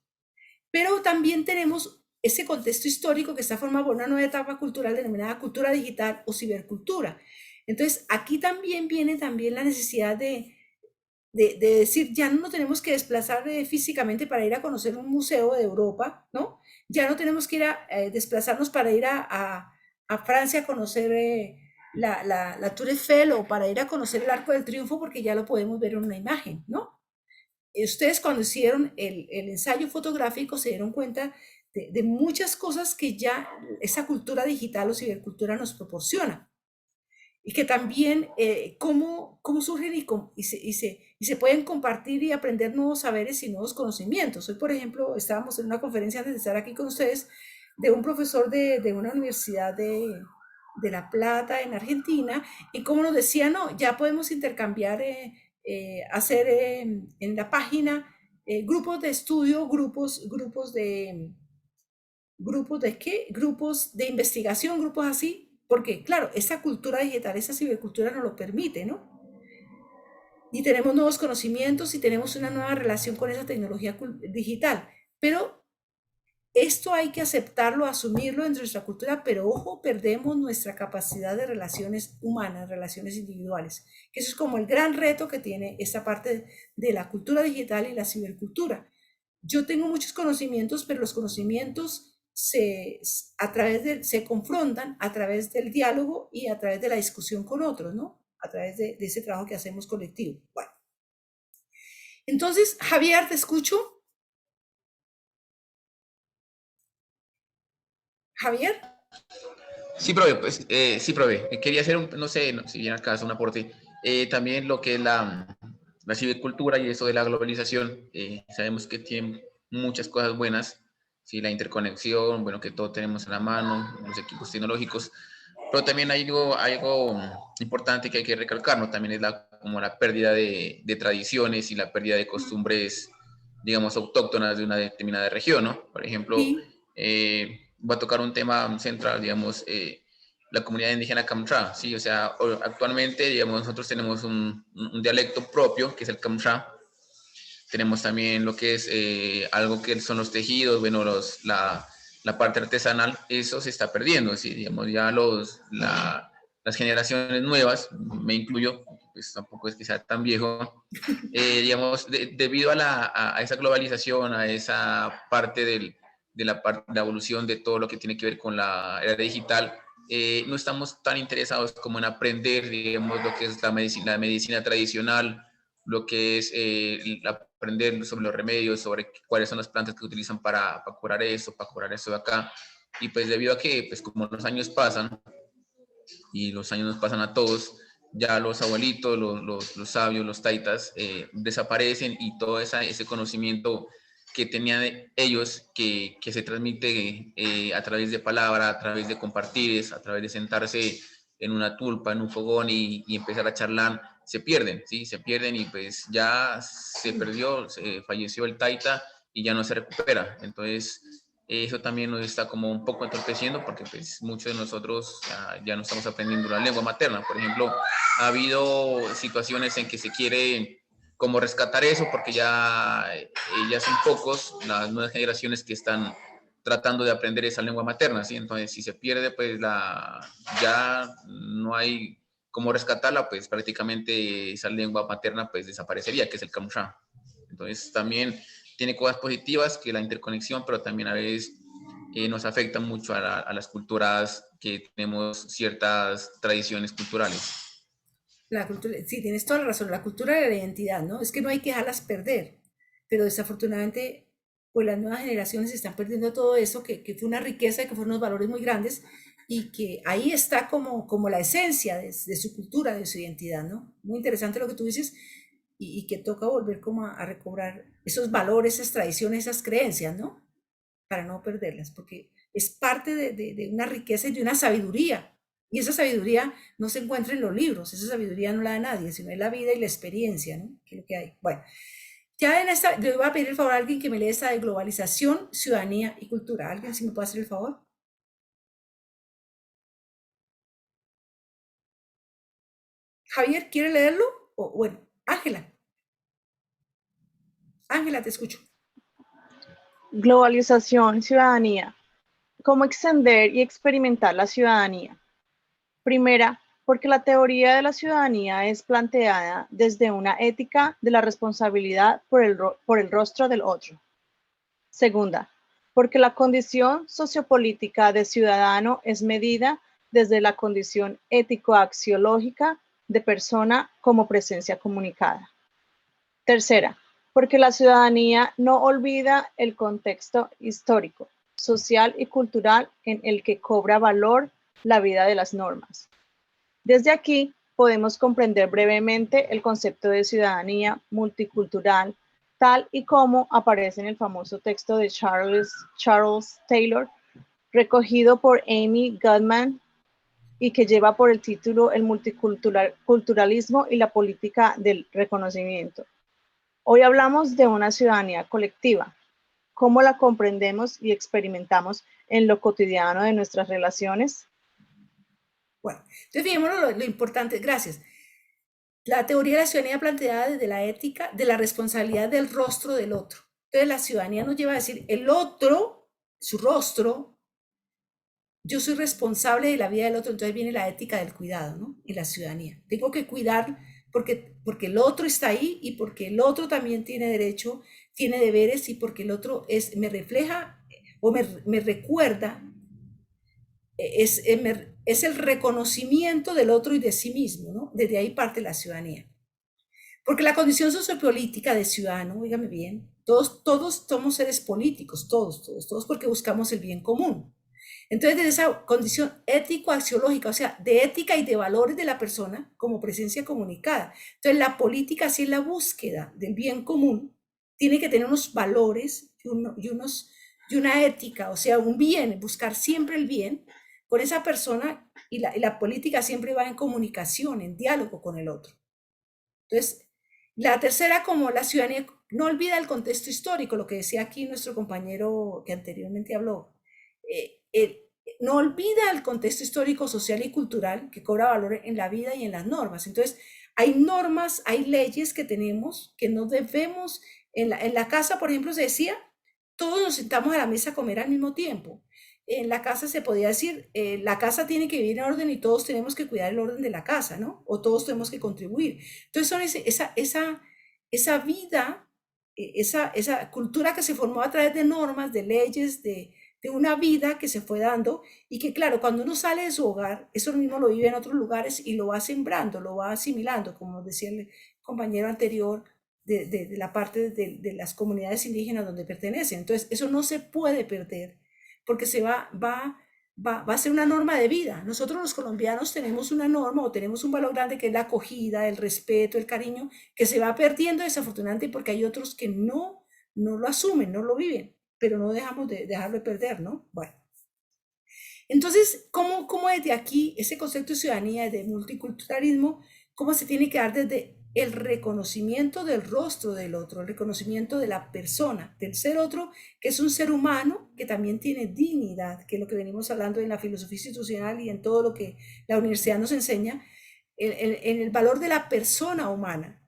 Pero también tenemos ese contexto histórico que está formado por una nueva etapa cultural denominada cultura digital o cibercultura. Entonces, aquí también viene la necesidad de decir, ya no nos tenemos que desplazar físicamente para ir a conocer un museo de Europa, ¿no? Ya no tenemos que ir desplazarnos para ir a Francia a conocer la Tour Eiffel o para ir a conocer el Arco del Triunfo, porque ya lo podemos ver en una imagen, ¿no? Ustedes cuando hicieron el ensayo fotográfico se dieron cuenta de muchas cosas que ya esa cultura digital o cibercultura nos proporciona. Y que también cómo surgen y se pueden compartir y aprender nuevos saberes y nuevos conocimientos. Hoy, por ejemplo, estábamos en una conferencia antes de estar aquí con ustedes de un profesor de una universidad de La Plata, en Argentina, y cómo nos decía, no, ya podemos intercambiar, hacer en la página grupos de estudio, grupos de qué, grupos de investigación, grupos así, porque claro, esa cultura digital, esa cibercultura nos lo permite, ¿no? Y tenemos nuevos conocimientos y tenemos una nueva relación con esa tecnología digital, pero esto hay que aceptarlo, asumirlo en nuestra cultura, pero ojo, perdemos nuestra capacidad de relaciones humanas, relaciones individuales, que eso es como el gran reto que tiene esta parte de la cultura digital y la cibercultura. Yo tengo muchos conocimientos, pero los conocimientos se confrontan a través del diálogo y a través de la discusión con otros, ¿no? A través de ese trabajo que hacemos colectivo. Bueno. Entonces, Javier, ¿te escucho? ¿Javier? Sí, profe, pues, sí, profe. Quería hacer, no sé si viene al caso, un aporte. También lo que es la cibercultura y eso de la globalización. Sabemos que tiene muchas cosas buenas, ¿sí? La interconexión, bueno, que todo tenemos en la mano, los equipos tecnológicos, pero también hay algo importante que hay que recalcar, ¿no? También es como la pérdida de tradiciones y la pérdida de costumbres, digamos, autóctonas de una determinada región, ¿no? Por ejemplo, Sí. voy a tocar un tema central, digamos, la comunidad indígena Kamsha, ¿sí? O sea, actualmente, digamos, nosotros tenemos un dialecto propio, que es el Kamsha. Tenemos también lo que es algo que son los tejidos, bueno, la parte artesanal, eso se está perdiendo, ¿sí? Digamos, ya la las generaciones nuevas, me incluyo, pues tampoco es que sea tan viejo, digamos, debido a esa globalización, a esa parte de la evolución de todo lo que tiene que ver con la era digital, no estamos tan interesados como en aprender, digamos, lo que es la medicina tradicional, lo que es aprender sobre los remedios, sobre cuáles son las plantas que utilizan para curar eso, para curar eso de acá. Y pues debido a que, pues como los años pasan, y los años nos pasan a todos, ya los abuelitos, los sabios, los taitas, desaparecen y todo ese conocimiento que tenían ellos, que se transmite a través de palabra, a través de compartir, a través de sentarse en una tulpa, en un fogón y empezar a charlar, se pierden, ¿sí? Se pierden y pues ya se perdió, falleció el taita y ya no se recupera. Entonces, eso también nos está como un poco entorpeciendo porque pues muchos de nosotros ya no estamos aprendiendo la lengua materna. Por ejemplo, ha habido situaciones en que se quiere como rescatar eso porque ya son pocos las nuevas generaciones que están tratando de aprender esa lengua materna, ¿sí? Entonces, si se pierde, pues ya no hay cómo rescatarla, pues prácticamente esa lengua materna pues desaparecería, que es el camuchá. Entonces, también tiene cosas positivas que la interconexión, pero también a veces nos afecta mucho a las culturas que tenemos ciertas tradiciones culturales. La cultura, sí, tienes toda la razón, la cultura de la identidad, ¿no? Es que no hay que dejarlas perder, pero desafortunadamente, pues las nuevas generaciones están perdiendo todo eso, que fue una riqueza y que fueron unos valores muy grandes, y que ahí está como la esencia de su cultura, de su identidad, ¿no? Muy interesante lo que tú dices, y que toca volver como a recobrar esos valores, esas tradiciones, esas creencias, ¿no? Para no perderlas, porque es parte de una riqueza y de una sabiduría. Y esa sabiduría no se encuentra en los libros, esa sabiduría no la da nadie, sino es la vida y la experiencia, ¿no? Que es lo que hay. Bueno, ya en esta, le voy a pedir el favor a alguien que me lea esta de globalización, ciudadanía y cultura. ¿Alguien si me puede hacer el favor? Javier, ¿quiere leerlo? O bueno, Ángela. Ángela, te escucho. Globalización, ciudadanía. ¿Cómo extender y experimentar la ciudadanía? Primera, porque la teoría de la ciudadanía es planteada desde una ética de la responsabilidad por el rostro del otro. Segunda, porque la condición sociopolítica de ciudadano es medida desde la condición ético-axiológica de persona como presencia comunicada. Tercera, porque la ciudadanía no olvida el contexto histórico, social y cultural en el que cobra valor la vida de las normas. Desde aquí podemos comprender brevemente el concepto de ciudadanía multicultural, tal y como aparece en el famoso texto de Charles Taylor, recogido por Amy Goodman y que lleva por el título El multiculturalismo y la política del reconocimiento. Hoy hablamos de una ciudadanía colectiva. ¿Cómo la comprendemos y experimentamos en lo cotidiano de nuestras relaciones? Bueno, entonces fijémonos lo importante, gracias. La teoría de la ciudadanía planteada desde la ética de la responsabilidad del rostro del otro. Entonces la ciudadanía nos lleva a decir, el otro, su rostro, yo soy responsable de la vida del otro, entonces viene la ética del cuidado, ¿no? Y la ciudadanía. Tengo que cuidar porque el otro está ahí y porque el otro también tiene derecho, tiene deberes y porque el otro me refleja o me recuerda, es el reconocimiento del otro y de sí mismo, ¿no? Desde ahí parte la ciudadanía. Porque la condición sociopolítica de ciudadano, oígame bien, todos somos seres políticos, todos, porque buscamos el bien común. Entonces, desde esa condición ético-axiológica, o sea, de ética y de valores de la persona como presencia comunicada. Entonces, la política, si es la búsqueda del bien común, tiene que tener unos valores y una ética, o sea, un bien, buscar siempre el bien con esa persona, y la política siempre va en comunicación, en diálogo con el otro. Entonces, la tercera, como la ciudadanía, no olvida el contexto histórico, lo que decía aquí nuestro compañero que anteriormente habló. No olvida el contexto histórico, social y cultural que cobra valor en la vida y en las normas. Entonces, hay normas, hay leyes que tenemos que no debemos, en la casa, por ejemplo, se decía, todos nos sentamos a la mesa a comer al mismo tiempo. en la casa se podía decir, la casa tiene que vivir en orden y todos tenemos que cuidar el orden de la casa, ¿no? O todos tenemos que contribuir. Entonces son esa vida, esa cultura que se formó a través de normas, de leyes, de una vida que se fue dando y que claro, cuando uno sale de su hogar, eso mismo lo vive en otros lugares y lo va sembrando, lo va asimilando, como nos decía el compañero anterior, de la parte de las comunidades indígenas donde pertenecen. Entonces, eso no se puede perder, porque va a ser una norma de vida. Nosotros los colombianos tenemos una norma o tenemos un valor grande que es la acogida, el respeto, el cariño, que se va perdiendo desafortunadamente porque hay otros que no lo asumen, no lo viven, pero no dejamos de dejarlo de perder, ¿no? Bueno. Entonces, ¿cómo desde aquí ese concepto de ciudadanía, de multiculturalismo, cómo se tiene que dar desde el reconocimiento del rostro del otro, el reconocimiento de la persona, del ser otro, que es un ser humano que también tiene dignidad, que es lo que venimos hablando en la filosofía institucional y en todo lo que la universidad nos enseña, en el valor de la persona humana,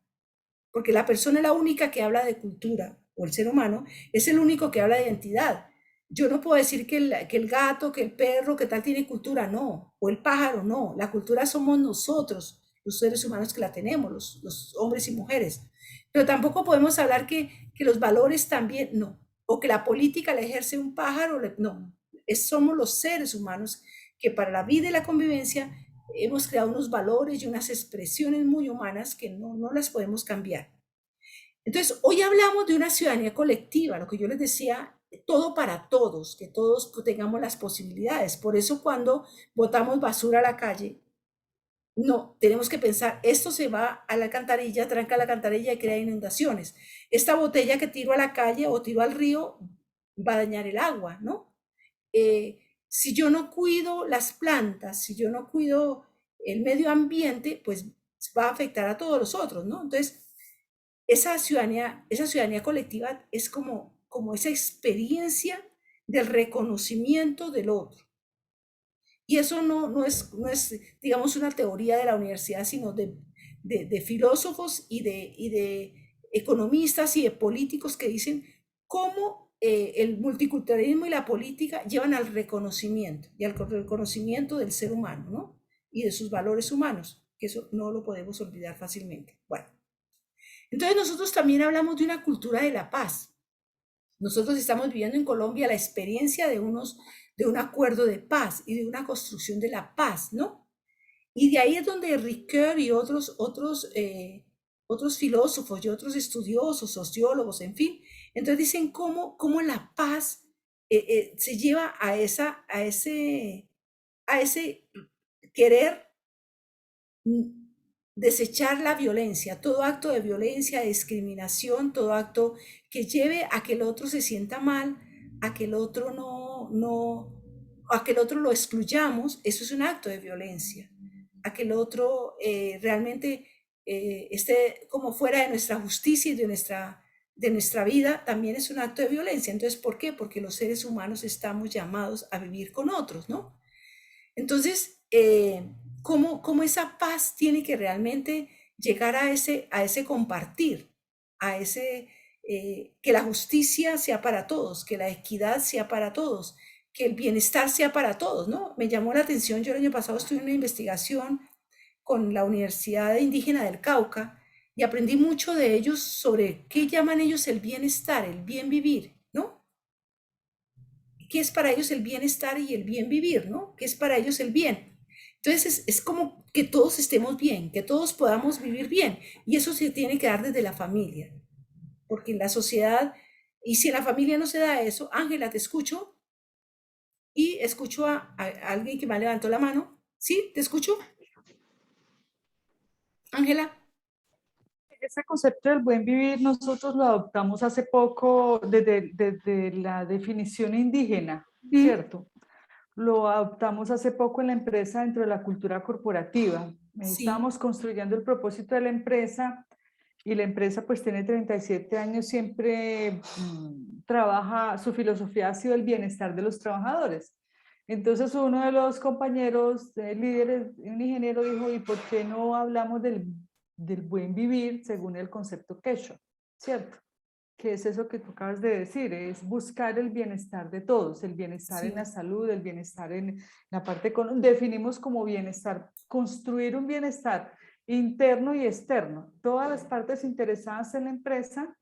porque la persona es la única que habla de cultura, o el ser humano es el único que habla de identidad. Yo no puedo decir que el gato, que el perro, que tal tiene cultura, no, o el pájaro, no, la cultura somos nosotros, los seres humanos que la tenemos, los hombres y mujeres. Pero tampoco podemos hablar que los valores también, no, o que la política la ejerce un pájaro, no, somos los seres humanos que para la vida y la convivencia hemos creado unos valores y unas expresiones muy humanas que no las podemos cambiar. Entonces, hoy hablamos de una ciudadanía colectiva, lo que yo les decía, todo para todos, que todos tengamos las posibilidades. Por eso cuando botamos basura a la calle, no, tenemos que pensar, esto se va a la alcantarilla, tranca la alcantarilla y crea inundaciones. Esta botella que tiro a la calle o tiro al río va a dañar el agua, ¿no? Si yo no cuido las plantas, si yo no cuido el medio ambiente, pues va a afectar a todos los otros, ¿no? Entonces, esa ciudadanía colectiva es como esa experiencia del reconocimiento del otro. Y eso no es, digamos, una teoría de la universidad, sino de filósofos y de economistas y de políticos que dicen cómo el multiculturalismo y la política llevan al reconocimiento y al reconocimiento del ser humano, ¿no? Y de sus valores humanos, que eso no lo podemos olvidar fácilmente. Bueno, entonces nosotros también hablamos de una cultura de la paz. Nosotros estamos viviendo en Colombia la experiencia de un acuerdo de paz y de una construcción de la paz, ¿no? Y de ahí es donde Ricoeur y otros filósofos y otros estudiosos, sociólogos, en fin, entonces dicen cómo la paz se lleva a ese querer desechar la violencia, todo acto de violencia, de discriminación, todo acto que lleve a que el otro se sienta mal, a que el otro a que el otro lo excluyamos, eso es un acto de violencia. A que el otro realmente esté como fuera de nuestra justicia y de nuestra vida, también es un acto de violencia. Entonces, ¿por qué? Porque los seres humanos estamos llamados a vivir con otros, ¿no? Entonces, ¿cómo esa paz tiene que realmente llegar a ese compartir, a que la justicia sea para todos, que la equidad sea para todos, que el bienestar sea para todos, ¿no? Me llamó la atención, yo el año pasado estuve en una investigación con la Universidad Indígena del Cauca y aprendí mucho de ellos sobre qué llaman ellos el bienestar, el bien vivir, ¿no? ¿Qué es para ellos el bienestar y el bien vivir, ¿no? ¿Qué es para ellos el bien? Entonces es como que todos estemos bien, que todos podamos vivir bien. Y eso se tiene que dar desde la familia. Porque en la sociedad, y si en la familia no se da eso, Ángela, te escucho. Y escucho a alguien que me levantó la mano. ¿Sí? ¿Te escucho? Ángela. Ese concepto del buen vivir nosotros lo adoptamos hace poco desde la definición indígena, ¿cierto? Lo adoptamos hace poco en la empresa dentro de la cultura corporativa. Sí. Estábamos construyendo el propósito de la empresa y la empresa pues tiene 37 años, siempre trabaja, su filosofía ha sido el bienestar de los trabajadores. Entonces uno de los compañeros líderes, un ingeniero, dijo, ¿y por qué no hablamos del buen vivir según el concepto Quechua? ¿Cierto? que es eso que tú acabas de decir, es buscar el bienestar de todos, el bienestar en la salud, el bienestar en la parte económica. Definimos como bienestar, construir un bienestar interno y externo. Todas las partes interesadas en la empresa,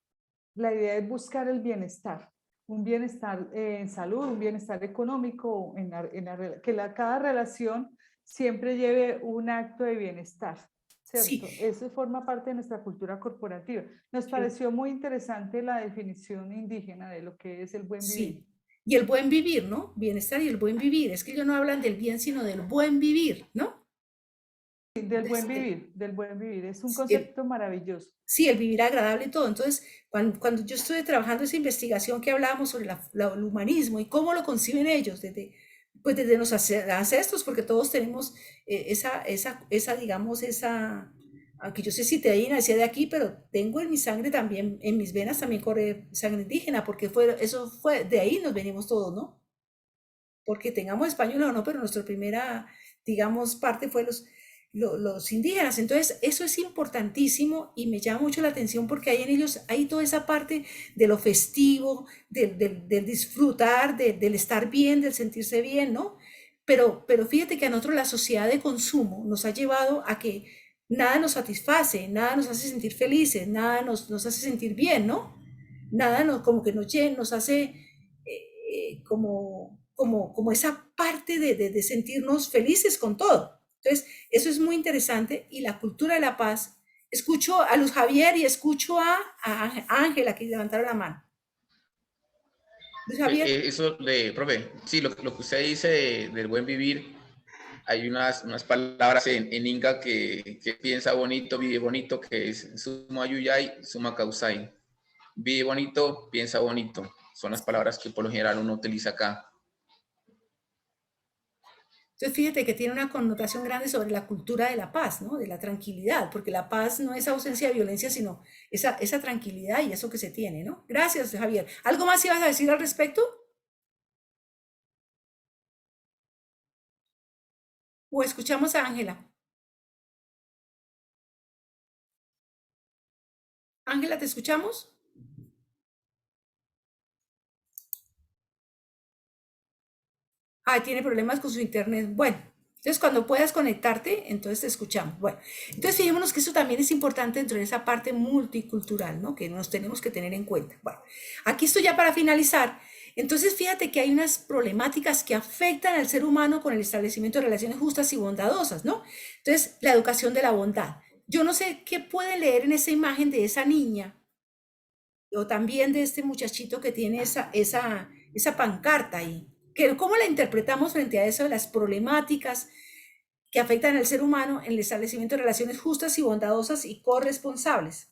la idea es buscar el bienestar, un bienestar en salud, un bienestar económico, cada relación siempre lleve un acto de bienestar. ¿Cierto? Sí. Eso forma parte de nuestra cultura corporativa. Nos pareció muy interesante la definición indígena de lo que es el buen vivir. Sí. Y el buen vivir, ¿no? Bienestar y el buen vivir. Es que ellos no hablan del bien, sino del buen vivir, ¿no? Del buen vivir, del buen vivir. Es un concepto maravilloso. Sí, el vivir agradable y todo. Entonces, cuando yo estuve trabajando esa investigación que hablábamos sobre el humanismo y cómo lo conciben ellos, desde nuestros ancestros, porque todos tenemos digamos, aunque yo sé si te nací de aquí, pero tengo en mi sangre también, en mis venas también corre sangre indígena, porque de ahí nos venimos todos, ¿no? Porque tengamos español o no, pero nuestra primera, digamos, parte fue los indígenas. Entonces, eso es importantísimo y me llama mucho la atención porque hay en ellos, hay toda esa parte de lo festivo, del disfrutar, del estar bien, del sentirse bien, ¿no? Pero fíjate que a nosotros la sociedad de consumo nos ha llevado a que nada nos satisface, nada nos hace sentir felices, nada nos hace sentir bien, ¿no? Nada como que nos hace como esa parte de sentirnos felices con todo. Entonces, eso es muy interesante y la cultura de la paz. Escucho a Luz Javier y escucho a Ángela que levantaron la mano. Luz Javier. Eso profe, sí, lo que usted dice del buen vivir, hay unas palabras en Inca que piensa bonito, vive bonito, que es suma yuyay, suma causay. Vive bonito, piensa bonito. Son las palabras que por lo general uno utiliza acá. Entonces, fíjate que tiene una connotación grande sobre la cultura de la paz, ¿no? De la tranquilidad, porque la paz no es ausencia de violencia, sino esa tranquilidad y eso que se tiene, ¿no? Gracias, Javier. ¿Algo más ibas a decir al respecto? ¿O escuchamos a Ángela? Ángela, ¿te escuchamos? Ah, tiene problemas con su internet. Bueno, entonces cuando puedas conectarte, entonces te escuchamos. Bueno, entonces fijémonos que eso también es importante dentro de esa parte multicultural, ¿no? Que nos tenemos que tener en cuenta. Bueno, aquí estoy ya para finalizar. Entonces fíjate que hay unas problemáticas que afectan al ser humano con el establecimiento de relaciones justas y bondadosas, ¿no? Entonces, la educación de la bondad. Yo no sé qué puede leer en esa imagen de esa niña o también de este muchachito que tiene esa pancarta ahí. ¿Cómo la interpretamos frente a eso de las problemáticas que afectan al ser humano en el establecimiento de relaciones justas y bondadosas y corresponsables?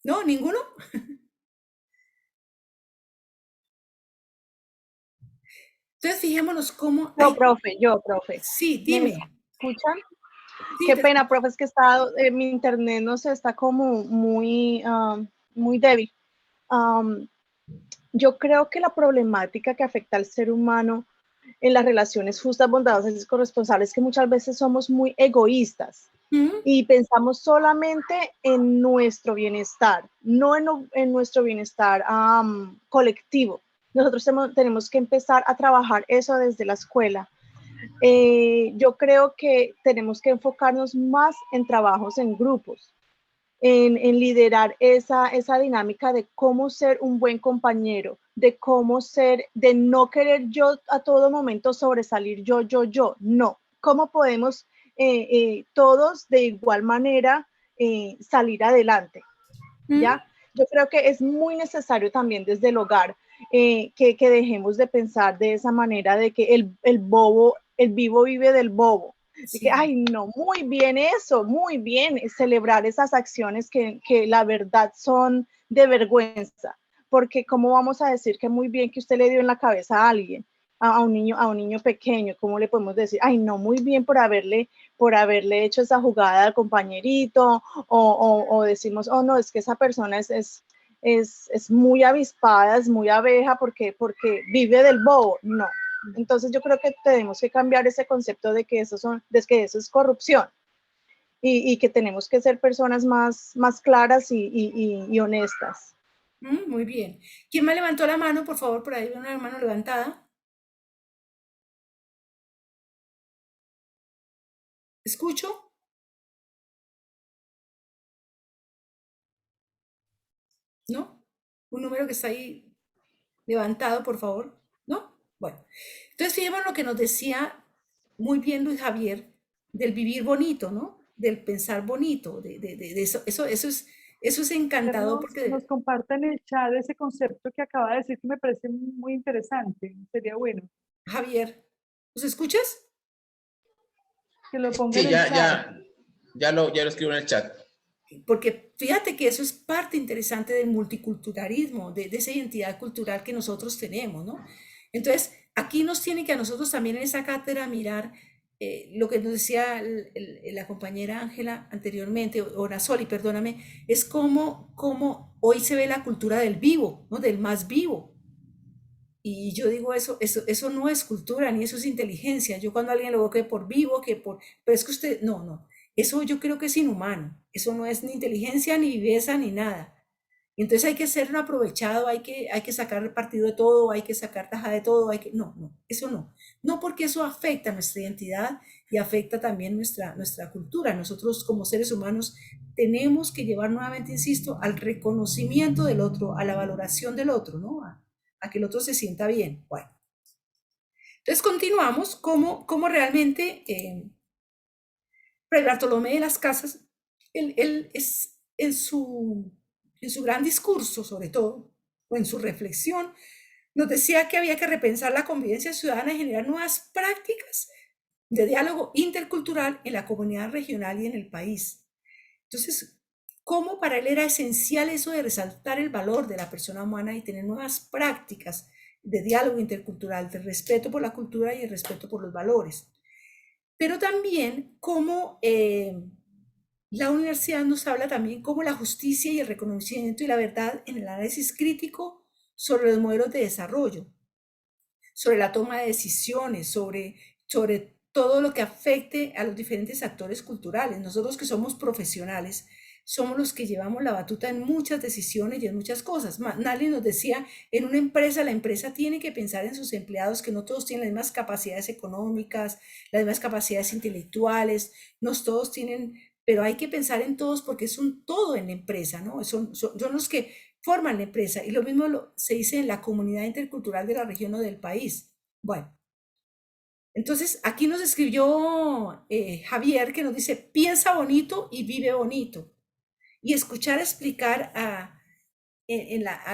¿No? ¿Ninguno? Entonces, fijémonos cómo... Yo, profe. Sí, ¿Me dime. escuchan? Sí, Qué pena, profe, es que mi internet, no sé, está como muy, muy débil. Yo creo que la problemática que afecta al ser humano en las relaciones justas, bondadosas y corresponsables es que muchas veces somos muy egoístas y pensamos solamente en nuestro bienestar, no en nuestro bienestar colectivo. Nosotros tenemos que empezar a trabajar eso desde la escuela. Yo creo que tenemos que enfocarnos más en trabajos en grupos, en liderar esa dinámica de cómo ser un buen compañero, de cómo ser, de no querer yo a todo momento sobresalir yo, no. ¿Cómo podemos todos de igual manera salir adelante? ¿Ya? Yo creo que es muy necesario también desde el hogar que dejemos de pensar de esa manera de que el vivo vive del bobo. Sí. Que, ay, no, muy bien eso, muy bien, celebrar esas acciones que la verdad son de vergüenza, porque ¿cómo vamos a decir que muy bien que usted le dio en la cabeza a alguien, a un niño pequeño? ¿Cómo le podemos decir, ay, no, muy bien por haberle hecho esa jugada al compañerito, o decimos, oh, no, es que esa persona es muy avispada, es muy abeja porque vive del bobo? No, Entonces yo creo que tenemos que cambiar ese concepto de que de que eso es corrupción y que tenemos que ser personas más claras y honestas. Muy bien. ¿Quién me levantó la mano? Por favor, por ahí una mano levantada. ¿Escucho? ¿No? Un número que está ahí levantado, por favor. ¿No? Bueno. Entonces, fijemos lo que nos decía muy bien Luis Javier del vivir bonito, ¿no? Del pensar bonito, de eso, eso es encantador porque Nos comparten en el chat ese concepto que acaba de decir que me parece muy interesante. Sería bueno Javier, ¿nos escuchas? que lo ponga Sí, en el chat. ya lo escribo en el chat. Porque fíjate que eso es parte interesante del multiculturalismo, de esa identidad cultural que nosotros tenemos, ¿no? Entonces, aquí nos tiene que a nosotros también en esa cátedra mirar lo que nos decía la compañera Ángela anteriormente, o Nasoli, perdóname, es cómo hoy se ve la cultura del vivo, ¿no? Del más vivo. Y yo digo, eso no es cultura, ni eso es inteligencia. Yo cuando alguien lo veo que por vivo, pero es que usted, no, eso yo creo que es inhumano. Eso no es ni inteligencia, ni viveza, ni nada. Y entonces hay que ser un aprovechado, hay que sacar partido de todo, hay que sacar taja de todo, no, eso no. No porque eso afecta nuestra identidad y afecta también nuestra cultura. Nosotros como seres humanos tenemos que llevar nuevamente, insisto, al reconocimiento del otro, a la valoración del otro, ¿no? A que el otro se sienta bien. Bueno, entonces continuamos como realmente Fray Bartolomé de las Casas, él es en su gran discurso, sobre todo, o en su reflexión, nos decía que había que repensar la convivencia ciudadana y generar nuevas prácticas de diálogo intercultural en la comunidad regional y en el país. Entonces, ¿cómo para él era esencial eso de resaltar el valor de la persona humana y tener nuevas prácticas de diálogo intercultural, de respeto por la cultura y el respeto por los valores? Pero también cómo la universidad nos habla también cómo la justicia y el reconocimiento y la verdad en el análisis crítico sobre los modelos de desarrollo, sobre la toma de decisiones, sobre todo lo que afecte a los diferentes actores culturales. Nosotros que somos profesionales, somos los que llevamos la batuta en muchas decisiones y en muchas cosas. Nali nos decía, en una empresa, la empresa tiene que pensar en sus empleados, que no todos tienen las mismas capacidades económicas, las mismas capacidades intelectuales, no todos tienen, pero hay que pensar en todos porque es un todo en la empresa, ¿no? Son los que forman la empresa. Y lo mismo se dice en la comunidad intercultural de la región o del país. Bueno, entonces aquí nos escribió Javier que nos dice, piensa bonito y vive bonito. Y escuchar explicar a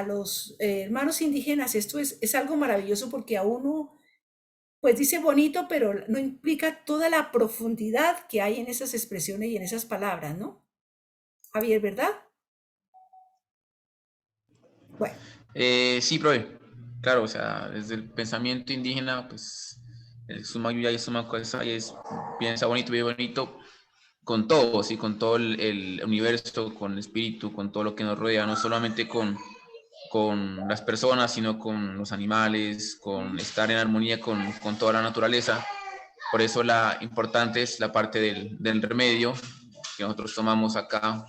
los hermanos indígenas esto es algo maravilloso porque a uno pues dice bonito, pero no implica toda la profundidad que hay en esas expresiones y en esas palabras, ¿no? Javier, ¿verdad? Bueno. Sí, profe. Claro, o sea, desde el pensamiento indígena, pues el Sumayuya y Sumacualza es piensa bonito, vive bonito, con todo, sí, con todo el universo, con el espíritu, con todo lo que nos rodea, no solamente con las personas, sino con los animales, con estar en armonía con toda la naturaleza. Por eso la importante es la parte del remedio que nosotros tomamos acá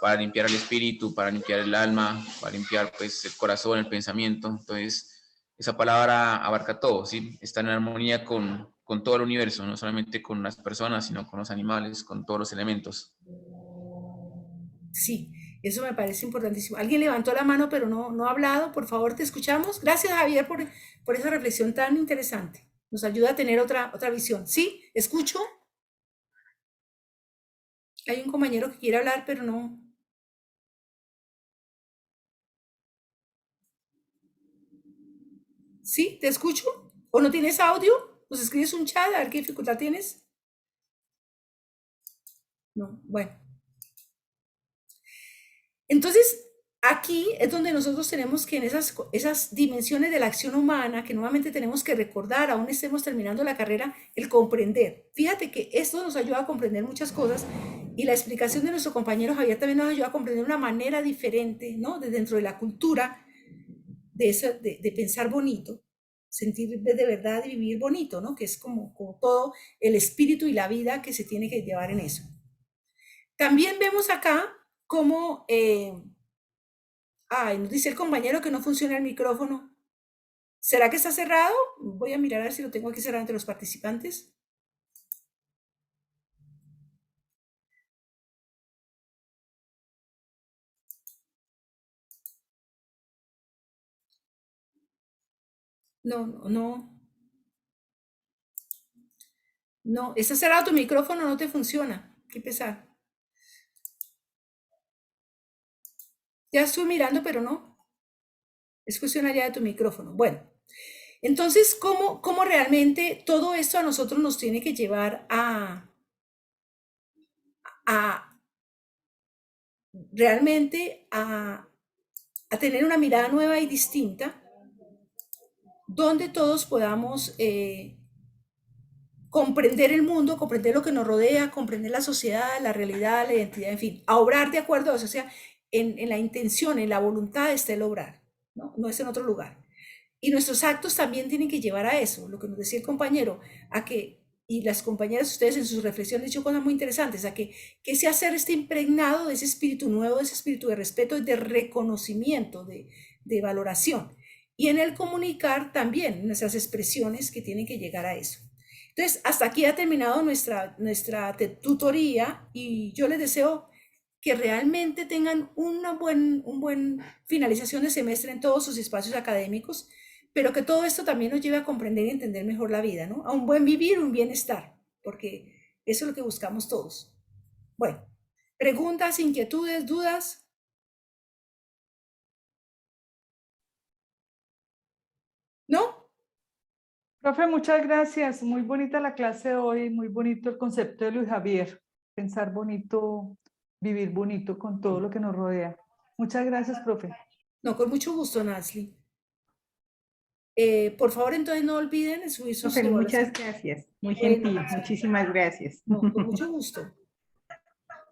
para limpiar el espíritu, para limpiar el alma, para limpiar pues, el corazón, el pensamiento. Entonces, esa palabra abarca todo, ¿sí? Estar en armonía con todo el universo, no solamente con las personas, sino con los animales, con todos los elementos. Sí, eso me parece importantísimo. Alguien levantó la mano, pero no ha hablado. Por favor, te escuchamos. Gracias, Javier, por esa reflexión tan interesante. Nos ayuda a tener otra visión. ¿Sí? ¿Escucho? Hay un compañero que quiere hablar, pero no. ¿Sí? ¿Te escucho? ¿O no tienes audio? ¿Nos escribes un chat? A ver qué dificultad tienes. No, bueno. Entonces, aquí es donde nosotros tenemos que en esas dimensiones de la acción humana, que nuevamente tenemos que recordar, aún estemos terminando la carrera, el comprender. Fíjate que esto nos ayuda a comprender muchas cosas y la explicación de nuestro compañero Javier también nos ayuda a comprender una manera diferente, ¿no? De dentro de la cultura, de pensar bonito. sentir de verdad y vivir bonito, ¿no? Que es como todo el espíritu y la vida que se tiene que llevar en eso. También vemos acá cómo, nos dice el compañero que no funciona el micrófono. ¿Será que está cerrado? Voy a mirar a ver si lo tengo aquí cerrado entre los participantes. No. No, está cerrado tu micrófono, no te funciona. Qué pesar. Ya estoy mirando, pero no. Es cuestión allá de tu micrófono. Bueno, entonces, ¿cómo realmente todo esto a nosotros nos tiene que llevar a realmente a tener una mirada nueva y distinta, donde todos podamos comprender el mundo, comprender lo que nos rodea, comprender la sociedad, la realidad, la identidad, en fin, a obrar de acuerdo a eso, o sea, en la intención, en la voluntad está el obrar, no es en otro lugar. Y nuestros actos también tienen que llevar a eso, lo que nos decía el compañero, a que, y las compañeras, ustedes en sus reflexiones han dicho cosas muy interesantes, a que ese hacer esté impregnado de ese espíritu nuevo, de ese espíritu de respeto y de reconocimiento, de valoración. Y en el comunicar también nuestras expresiones que tienen que llegar a eso. Entonces, hasta aquí ha terminado nuestra tutoría y yo les deseo que realmente tengan una buen finalización de semestre en todos sus espacios académicos, pero que todo esto también nos lleve a comprender y entender mejor la vida, ¿no? A un buen vivir, un bienestar, porque eso es lo que buscamos todos. Bueno, preguntas, inquietudes, dudas. ¿No? Profe, muchas gracias. Muy bonita la clase de hoy, muy bonito el concepto de Luis Javier. Pensar bonito, vivir bonito con todo lo que nos rodea. Muchas gracias, profe. No, con mucho gusto, Nasli. Por favor, entonces no olviden subir sus Profe, muchas evaluaciones. gracias. Muy gentil. Muchísimas gracias. No, con mucho gusto.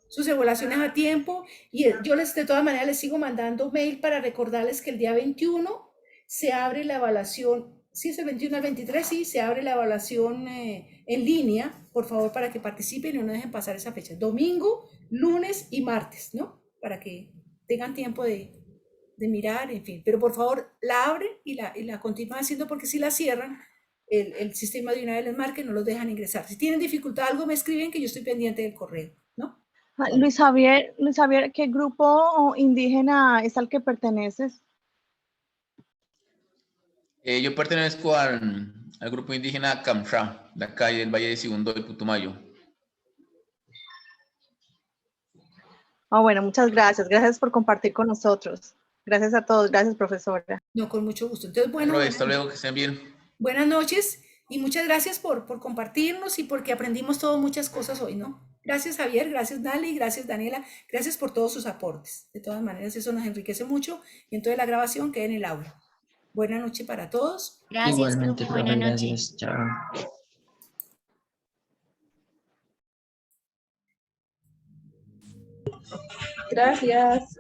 Sus evaluaciones a tiempo y yo de todas maneras les sigo mandando mail para recordarles que el día 21 se abre la evaluación, sí es el 21 al 23, sí, se abre la evaluación en línea, por favor, para que participen y no dejen pasar esa fecha. Domingo, lunes y martes, ¿no? Para que tengan tiempo de mirar, en fin. Pero por favor, la abren y la continúan haciendo porque si la cierran, el sistema de una vez les marca y no los dejan ingresar. Si tienen dificultad, algo me escriben que yo estoy pendiente del correo, ¿no? Luis Javier, ¿qué grupo indígena es al que perteneces? Yo pertenezco al grupo indígena Camsha, de acá del Valle de Segundo de Putumayo. Bueno, muchas gracias. Gracias por compartir con nosotros. Gracias a todos. Gracias, profesora. No, con mucho gusto. Entonces, bueno. Hasta luego, que estén bien. Buenas noches y muchas gracias por compartirnos y porque aprendimos todas muchas cosas hoy, ¿no? Gracias, Javier, gracias, Nali, gracias, Daniela, gracias por todos sus aportes. De todas maneras, eso nos enriquece mucho y entonces la grabación queda en el aula. Buenas noches para todos. Gracias, igualmente, profe, buenas noches. Gracias, chao. Gracias.